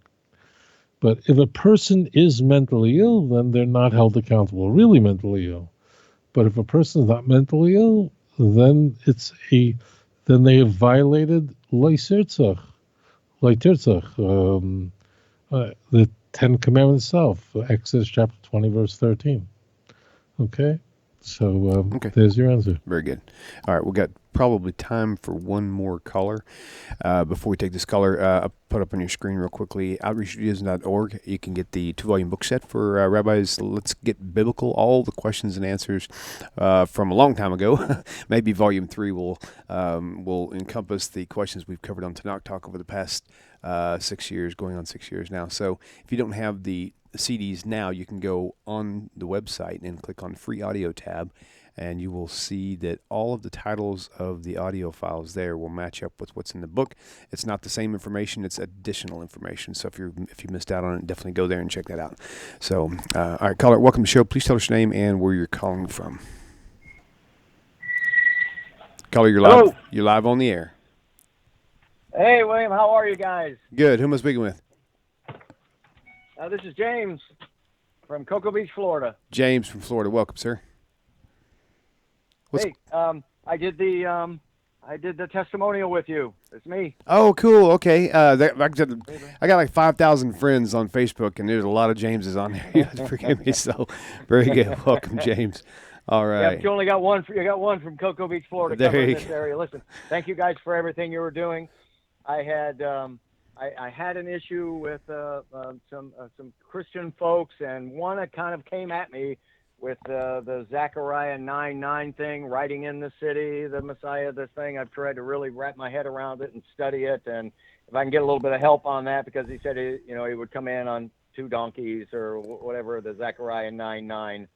But if a person is mentally ill, then they're not held accountable, really mentally ill. But if a person is not mentally ill, then then they have violated the 10 Commandments itself, Exodus chapter 20, verse 13. Okay? So there's your answer. Very good. All right, we've got probably time for one more caller. Before we take this caller, I'll put up on your screen real quickly, outreachjudaism.org. You can get the 2-volume book set for Rabbi's Let's Get Biblical, all the questions and answers from a long time ago. Maybe volume 3 will encompass the questions we've covered on Tanakh Talk over the past 6 years, going on 6 years now. So if you don't have the CDs now, you can go on the website and click on free audio tab, and you will see that all of the titles of the audio files there will match up with what's in the book. It's not the same information, it's additional information. So if you missed out on it, definitely go there and check that out. So, all right, caller, welcome to the show. Please tell us your name and where you're calling from. Caller, you're live on the air. Hey, William, how are you guys? Good. Who am I speaking with? This is James from Cocoa Beach, Florida. James from Florida. Welcome, sir. I did the testimonial with you. It's me. Oh, cool. Okay. I got like 5,000 friends on Facebook, and there's a lot of Jameses on there. You have to forgive me. So, very good. Welcome, James. All right. Yeah, but you only got one. You got one from Cocoa Beach, Florida, covering this area. Listen, thank you guys for everything you were doing. I had I had an issue with some Christian folks, and one that kind of came at me with the Zechariah 9:9 thing, writing in the city, the Messiah, this thing. I've tried to really wrap my head around it and study it, and if I can get a little bit of help on that, because he said he would come in on 2 donkeys or whatever, the Zechariah 9:9.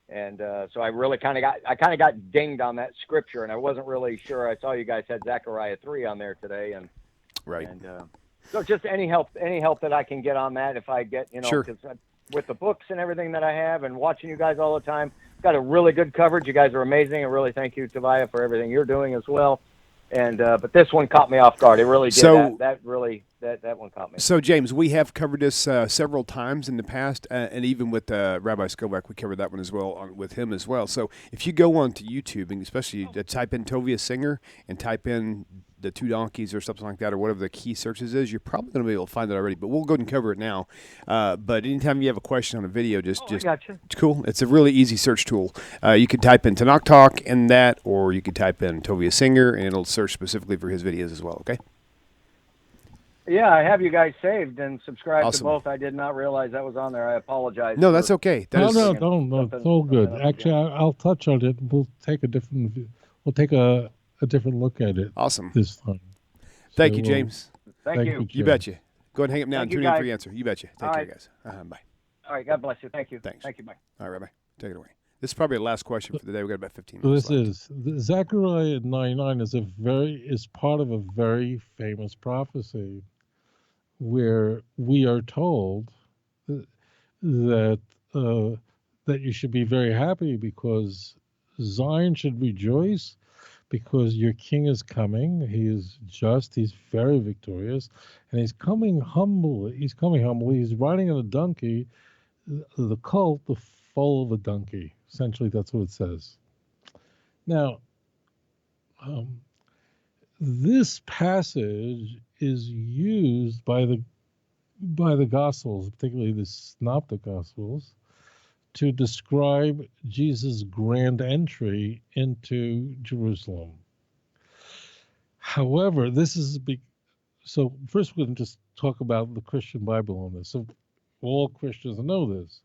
And so I really kind of got dinged on that scripture, and I wasn't really sure. I saw you guys had Zechariah 3 on there today, and right. And so just any help that I can get on that, if I get Sure. because with the books and everything that I have, and watching you guys all the time, got a really good coverage. You guys are amazing, and really thank you, Tovia, for everything you're doing as well. And but this one caught me off guard. It really did. So, that one caught me. So, James, we have covered this several times in the past, and even with Rabbi Skobac, we covered that one as well with him as well. So, if you go onto YouTube and especially type in Tovia Singer and type in the 2 donkeys or something like that, or whatever the key searches is, you're probably going to be able to find it already. But we'll go ahead and cover it now. But anytime you have a question on a video, just I gotcha. It's cool. It's a really easy search tool. You can type in Tanakh Talk and that, or you could type in Tovia Singer, and it'll search specifically for his videos as well. Okay. Yeah, I have you guys saved and subscribed Awesome. to both. I did not realize that was on there. I apologize. No, that's okay. No, it's all good. Actually, I'll touch on it. We'll take a different look at it. Awesome. This time. Thank you, James. Thank you. You betcha. Go ahead and hang up now and Thank you, tune in for guys. the answer. You betcha. Take All care, right. guys. Bye. All right, God bless you. Thank you. Thanks. Thank you, bye. All right, Rabbi. Take it away. This is probably the last question for the day. We've got about 15 minutes This left. is Zechariah 9:9 is part of a very famous prophecy, where we are told that you should be very happy because Zion should rejoice because your king is coming. He is just. He's very victorious, and he's coming humbly. He's riding on a donkey, the colt, the foal of a donkey. Essentially, that's what it says. Now, this passage is used by the Gospels, particularly the Synoptic Gospels, to describe Jesus' grand entry into Jerusalem. However, so first we're going to just talk about the Christian Bible on this. So all Christians know this.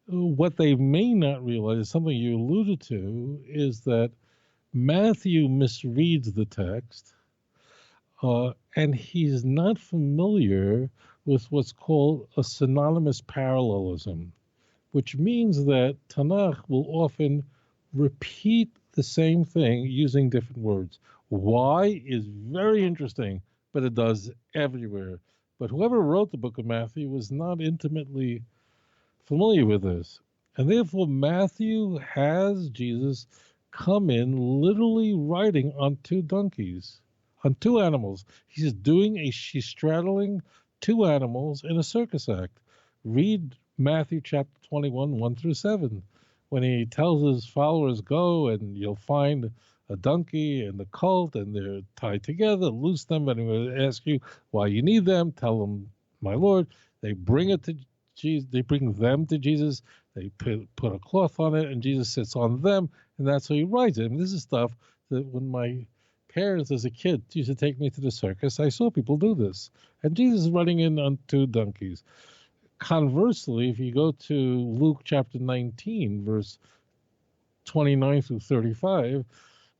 What they may not realize, something you alluded to, is that Matthew misreads the text, and he's not familiar with what's called a synonymous parallelism, which means that Tanakh will often repeat the same thing using different words. Why is very interesting, but it does everywhere. But whoever wrote the book of Matthew was not intimately familiar with this. And therefore, Matthew has Jesus come in literally riding on 2 donkeys, on 2 animals. He's straddling 2 animals in a circus act. Read Matthew chapter 21, 1-7, when he tells his followers, go and you'll find a donkey and the colt, and they're tied together, loose them, and he will ask you why you need them. Tell them, my Lord. They bring it to Jesus. They bring them to Jesus. They put a cloth on it, and Jesus sits on them, and that's how he rides it. And this is stuff that when my parents as a kid used to take me to the circus, I saw people do this. And Jesus is running in on 2 donkeys. Conversely, if you go to Luke chapter 19, verse 29-35,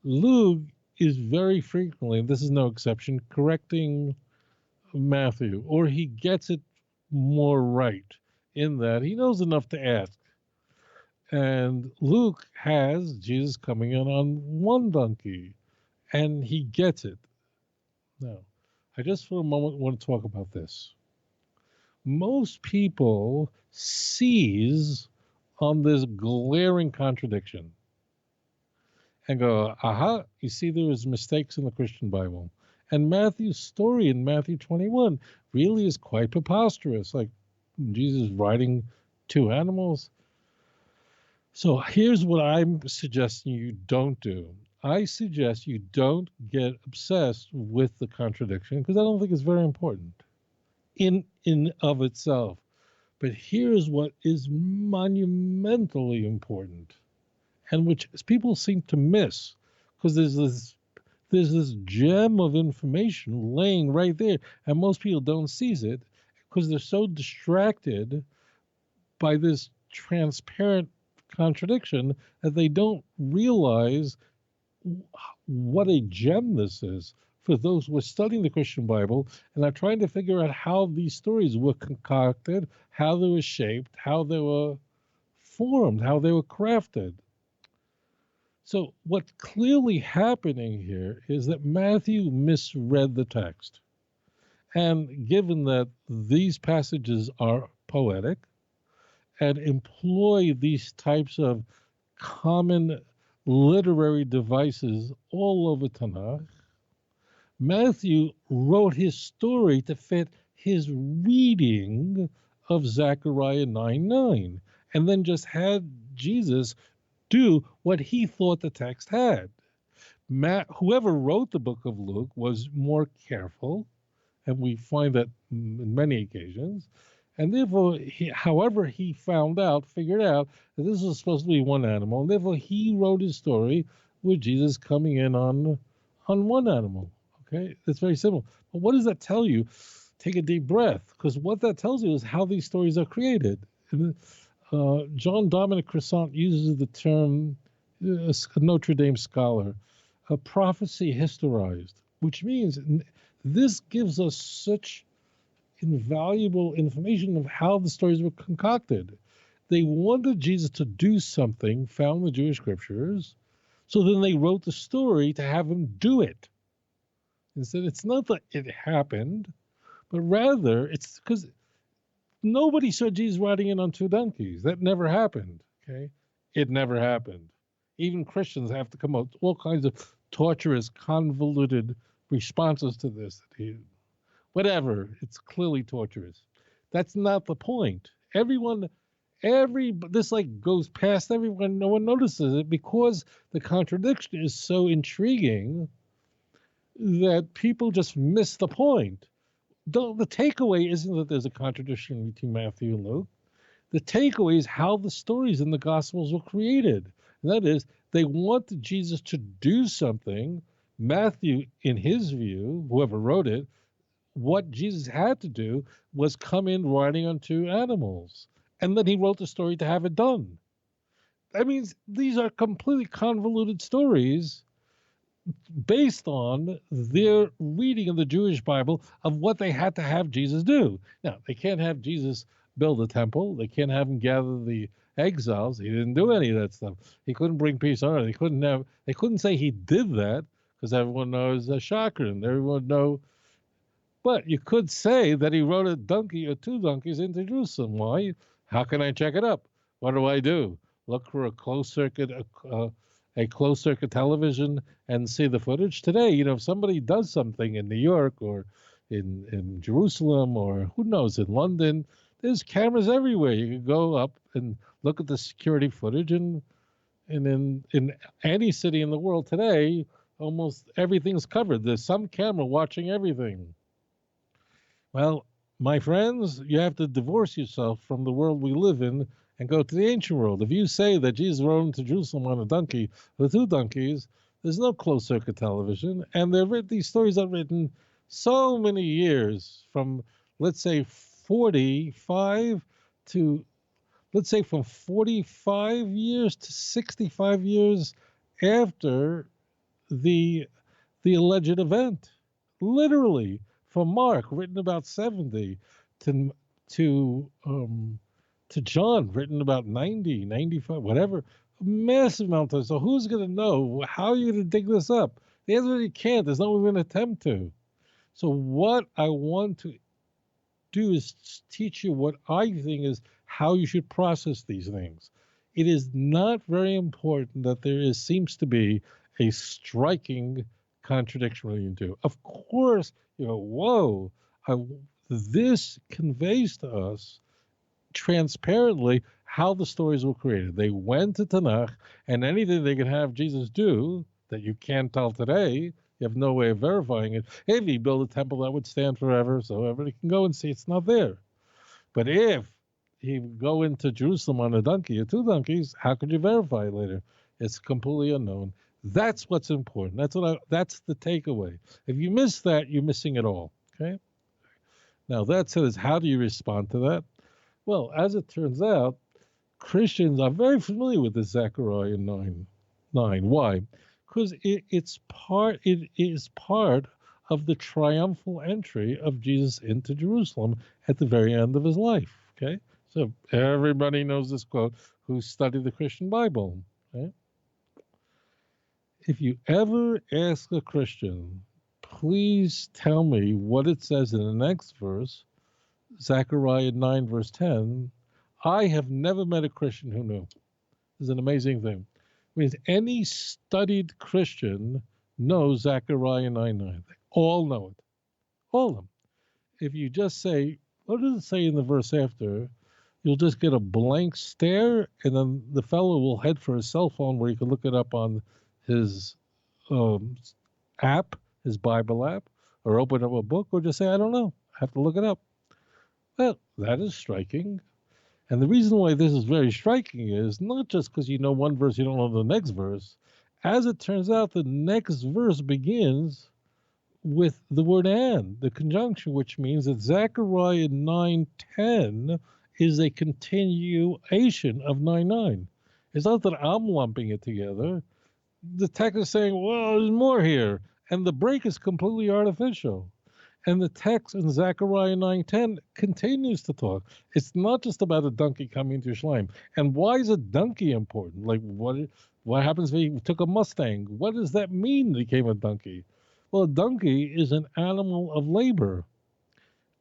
Luke is very frequently, and this is no exception, correcting Matthew, or he gets it more right in that he knows enough to ask. And Luke has Jesus coming in on 1 donkey, and he gets it. Now, I just for a moment want to talk about this. Most people seize on this glaring contradiction and go, aha, you see there is mistakes in the Christian Bible. And Matthew's story in Matthew 21 really is quite preposterous, like Jesus riding 2 animals. So here's what I'm suggesting you don't do. I suggest you don't get obsessed with the contradiction, because I don't think it's very important in of itself. But here's what is monumentally important, and which people seem to miss, because there's there's this gem of information laying right there, and most people don't seize it because they're so distracted by this transparent contradiction that they don't realize what a gem this is for those who are studying the Christian Bible and are trying to figure out how these stories were concocted, how they were shaped, how they were formed, how they were crafted. So what's clearly happening here is that Matthew misread the text. And given that these passages are poetic and employ these types of common literary devices all over Tanakh, Matthew wrote his story to fit his reading of Zechariah 9:9, and then just had Jesus do what he thought the text had. Whoever wrote the book of Luke was more careful, and we find that in many occasions, and therefore, however he figured out that this was supposed to be one animal, and therefore he wrote his story with Jesus coming in on one animal. Okay, it's very simple. But what does that tell you? Take a deep breath, because what that tells you is how these stories are created. And, John Dominic Crissant uses the term, a Notre Dame scholar, a prophecy historized, which means this gives us such invaluable information of how the stories were concocted. They wanted Jesus to do something found in the Jewish scriptures, so then they wrote the story to have him do it. Instead, it's not that it happened, but rather it's because nobody saw Jesus riding in on two donkeys. That never happened. Okay, it never happened. Even Christians have to come up with all kinds of torturous, convoluted responses to this. Whatever, it's clearly torturous. That's not the point. This like goes past everyone. No one notices it because the contradiction is so intriguing that people just miss the point. The takeaway isn't that there's a contradiction between Matthew and Luke. The takeaway is how the stories in the Gospels were created. And that is, they wanted Jesus to do something. Matthew, in his view, whoever wrote it, what Jesus had to do was come in riding on two animals. And then he wrote the story to have it done. That means these are completely convoluted stories based on their reading of the Jewish Bible of what they had to have Jesus do. Now, they can't have Jesus build a temple. They can't have him gather the exiles. He didn't do any of that stuff. He couldn't bring peace on earth. They couldn't say he did that because everyone knows Chakran. Everyone know. But you could say that he rode a donkey or two donkeys into Jerusalem. Why? How can I check it up? What do I do? Look for a closed circuit television and see the footage. Today, if somebody does something in New York or in Jerusalem or who knows, in London, there's cameras everywhere. You can go up and look at the security footage, and in any city in the world today, almost everything's covered. There's some camera watching everything. Well, my friends, you have to divorce yourself from the world we live in and go to the ancient world. If you say that Jesus rode into Jerusalem on a donkey or two donkeys, there's no closed-circuit television, and these stories are written so many years from, let's say, 45 to, let's say, from 45 years to 65 years after the alleged event. Literally, from Mark, written about 70, to John, written about 90, 95, whatever. A massive amount of time. So who's going to know? How are you going to dig this up? The answer is you can't. There's not even an attempt to. So what I want to do is teach you what I think is how you should process these things. It is not very important that there seems to be a striking contradiction between the two. Of course, this conveys to us transparently how the stories were created. They went to Tanakh, and anything they could have Jesus do that you can't tell today, you have no way of verifying it. If he built a temple that would stand forever, so everybody can go and see it's not there. But if he would go into Jerusalem on a donkey or two donkeys, how could you verify it later? It's completely unknown. That's what's important. That's the takeaway. If you miss that, you're missing it all. Okay. Now that says, how do you respond to that? Well, as it turns out, Christians are very familiar with the Zechariah 9:9. Why? Because it is part of the triumphal entry of Jesus into Jerusalem at the very end of his life. Okay, so everybody knows this quote who studied the Christian Bible. Okay? If you ever ask a Christian, please tell me what it says in the next verse, Zechariah 9 verse 10, I have never met a Christian who knew. It's an amazing thing. It means any studied Christian knows Zechariah 9:9. They all know it. All of them. If you just say, what does it say in the verse after? You'll just get a blank stare, and then the fellow will head for his cell phone where he can look it up on his app, his Bible app, or open up a book, or just say, I don't know. I have to look it up. Well, that is striking. And the reason why this is very striking is not just because you know one verse, you don't know the next verse. As it turns out, the next verse begins with the word and, the conjunction, which means that Zechariah 9:10 is a continuation of 9:9. It's not that I'm lumping it together. The text is saying, well, there's more here. And the break is completely artificial. And the text in Zechariah 9:10 continues to talk. It's not just about a donkey coming to Yerushalayim. And why is a donkey important? Like, what happens if he took a Mustang? What does that mean that he became a donkey? Well, a donkey is an animal of labor.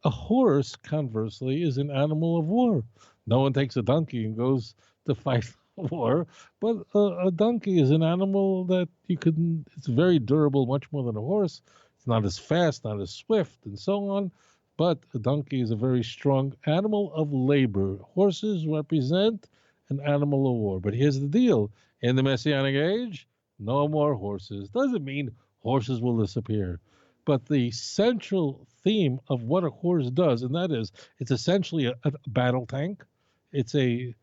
A horse, conversely, is an animal of war. No one takes a donkey and goes to fight war, but a donkey is an animal that it's very durable, much more than a horse. It's not as fast, not as swift, and so on. But a donkey is a very strong animal of labor. Horses represent an animal of war. But here's the deal. In the Messianic age, no more horses. Doesn't mean horses will disappear. But the central theme of what a horse does, and that is, it's essentially a battle tank. It's the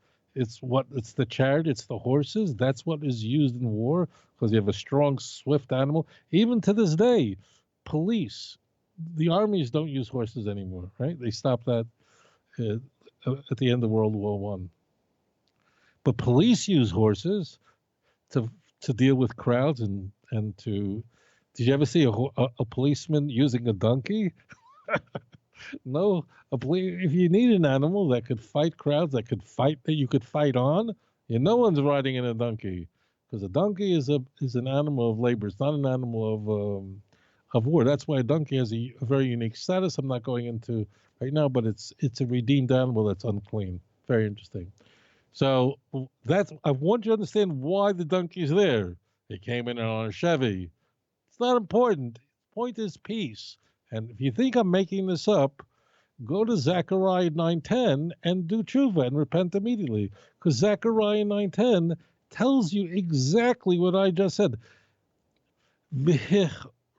chariot, it's the horses. That's what is used in war, because you have a strong, swift animal. Even to this day, police, the armies don't use horses anymore, right? They stopped that at the end of World War One. But police use horses to deal with crowds and to. Did you ever see a policeman using a donkey? No. If you need an animal that could fight crowds, that you could fight on, no one's riding in a donkey, because a donkey is an animal of labor. It's not an animal of war. That's why a donkey has a very unique status. I'm not going into right now, but it's a redeemed animal that's unclean. Very interesting. So I want you to understand why the donkey's there. It came in on a Chevy. It's not important. The point is peace. And if you think I'm making this up, go to Zechariah 9:10 and do tshuva and repent immediately. Because Zechariah 9:10 tells you exactly what I just said.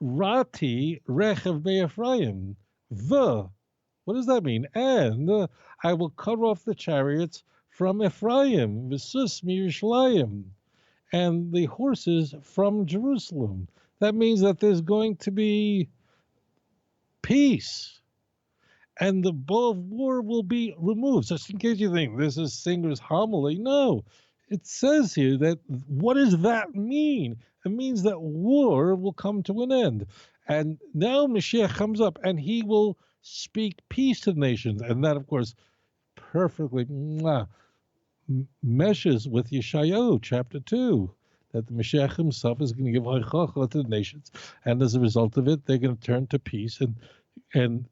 Rati rechev be'Ephraim. What does that mean? And I will cut off the chariots from Ephraim, v'sus miYerushalayim, and the horses from Jerusalem. That means that there's going to be peace, and the bow of war will be removed. Just in case you think this is Singer's homily, no. It says here that, what does that mean? It means that war will come to an end. And now Mashiach comes up, and he will speak peace to the nations. And that, of course, perfectly meshes with Yeshayahu, chapter 2, that the Mashiach himself is going to give Haichacha to the nations. And as a result of it, they're going to turn to peace and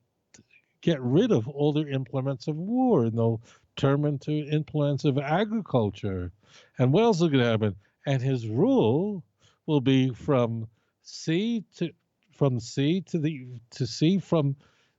get rid of all their implements of war, and they'll turn into implements of agriculture. And what else is going to happen? And his rule will be from sea to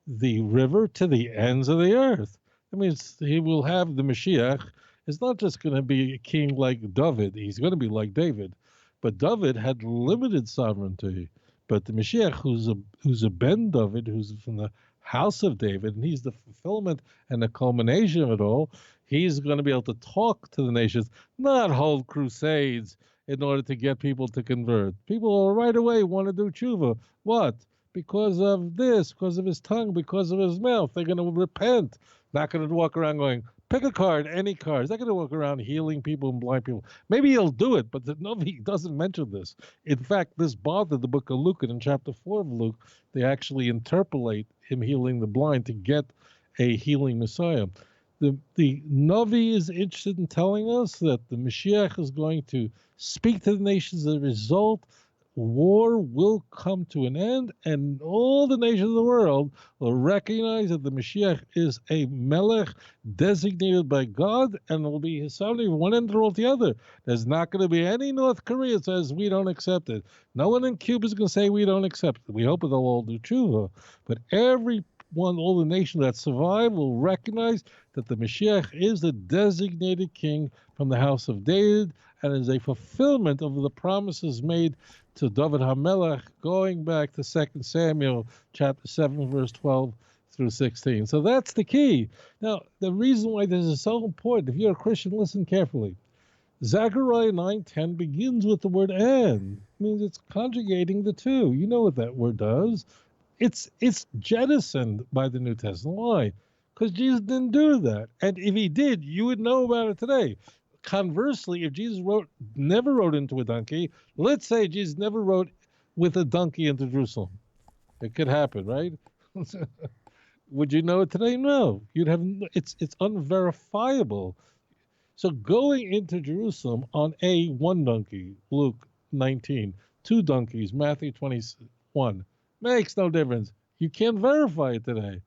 the river to the ends of the earth. That means he will have the Mashiach. It's not just going to be a king like David. He's going to be like David. But David had limited sovereignty. But the Mashiach, who's a Ben David, who's from the house of David, and he's the fulfillment and the culmination of it all, he's going to be able to talk to the nations, not hold crusades in order to get people to convert. People right away want to do tshuva. What? Because of this, because of his tongue, because of his mouth. They're going to repent. Not going to walk around going, pick a card, any card. He's not going to walk around healing people and blind people. Maybe he'll do it, but the Novi doesn't mention this. In fact, this bothered the book of Luke, and in chapter 4 of Luke, they actually interpolate him healing the blind to get a healing Messiah. The Novi is interested in telling us that the Mashiach is going to speak to the nations. As a result, war will come to an end, and all the nations of the world will recognize that the Mashiach is a Melech designated by God, and will be his son from one end to the other. There's not going to be any North Korea that says we don't accept it. No one in Cuba is going to say we don't accept it. We hope they'll all do tshuva, but all the nations that survive will recognize that the Mashiach is the designated king from the house of David, and is a fulfillment of the promises made to David HaMelech, going back to 2 Samuel chapter 7, verse 12 through 16. So that's the key. Now, the reason why this is so important, if you're a Christian, listen carefully. Zechariah 9:10 begins with the word and. It means it's conjugating the two. You know what that word does. It's jettisoned by the New Testament. Why? Because Jesus didn't do that. And if he did, you would know about it today. Conversely, if Jesus never rode into a donkey, let's say Jesus never rode with a donkey into Jerusalem. It could happen, right? Would you know it today? No. You'd have it's unverifiable. So going into Jerusalem on one donkey, Luke 19, 2 donkeys, Matthew 21, makes no difference. You can't verify it today.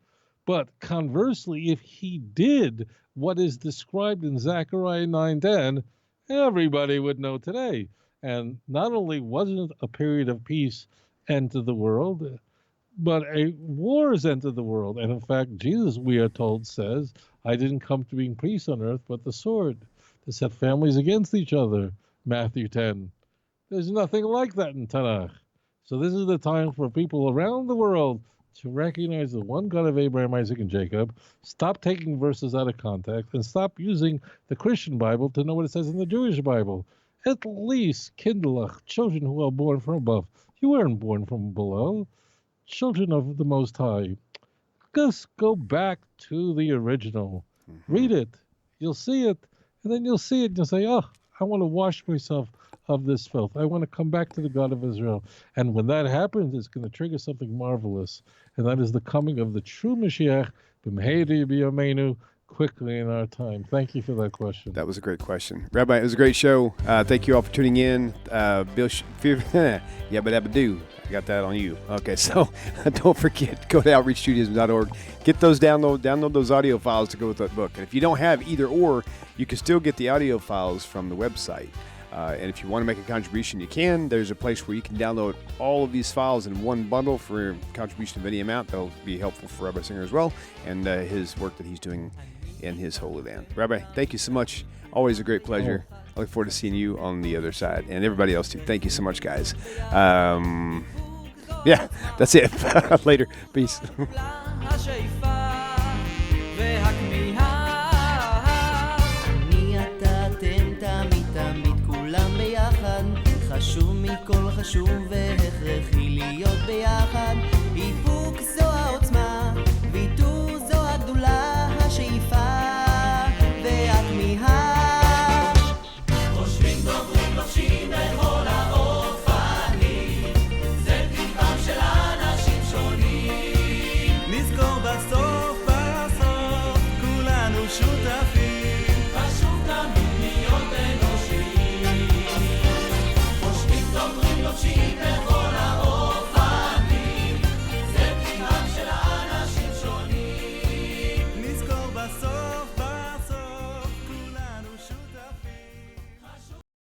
But conversely, if he did what is described in Zechariah 9:10, everybody would know today. And not only wasn't a period of peace entered the world, but a war has entered the world. And in fact, Jesus, we are told, says, I didn't come to bring peace on earth, but the sword, to set families against each other, Matthew 10. There's nothing like that in Tanakh. So this is the time for people around the world to recognize the one God of Abraham, Isaac, and Jacob, stop taking verses out of context, and stop using the Christian Bible to know what it says in the Jewish Bible. At least, kindlech, children who are born from above. You weren't born from below. Children of the Most High. Just go back to the original. Read it. You'll see it. And then you'll see it and you'll say, oh, I want to wash myself of this filth. I want to come back to the God of Israel. And when that happens, it's going to trigger something marvelous. And that is the coming of the true Mashiach, b'meheri b'yameinu, quickly in our time. Thank you for that question. That was a great question. Rabbi, it was a great show. Thank you all for tuning in. Bill, yabba-dabba-doo. I got that on you. Okay, so don't forget, go to outreachjudaism.org. Get those download those audio files to go with that book. And if you don't have either or, you can still get the audio files from the website. And if you want to make a contribution, you can. There's a place where you can download all of these files in one bundle for a contribution of any amount. That'll be helpful for Rabbi Singer as well, and his work that he's doing in his Holy Land. Rabbi, thank you so much. Always a great pleasure. I look forward to seeing you on the other side, and everybody else too. Thank you so much, guys. Yeah, that's it. Later. Peace. חשוב מכל חשוב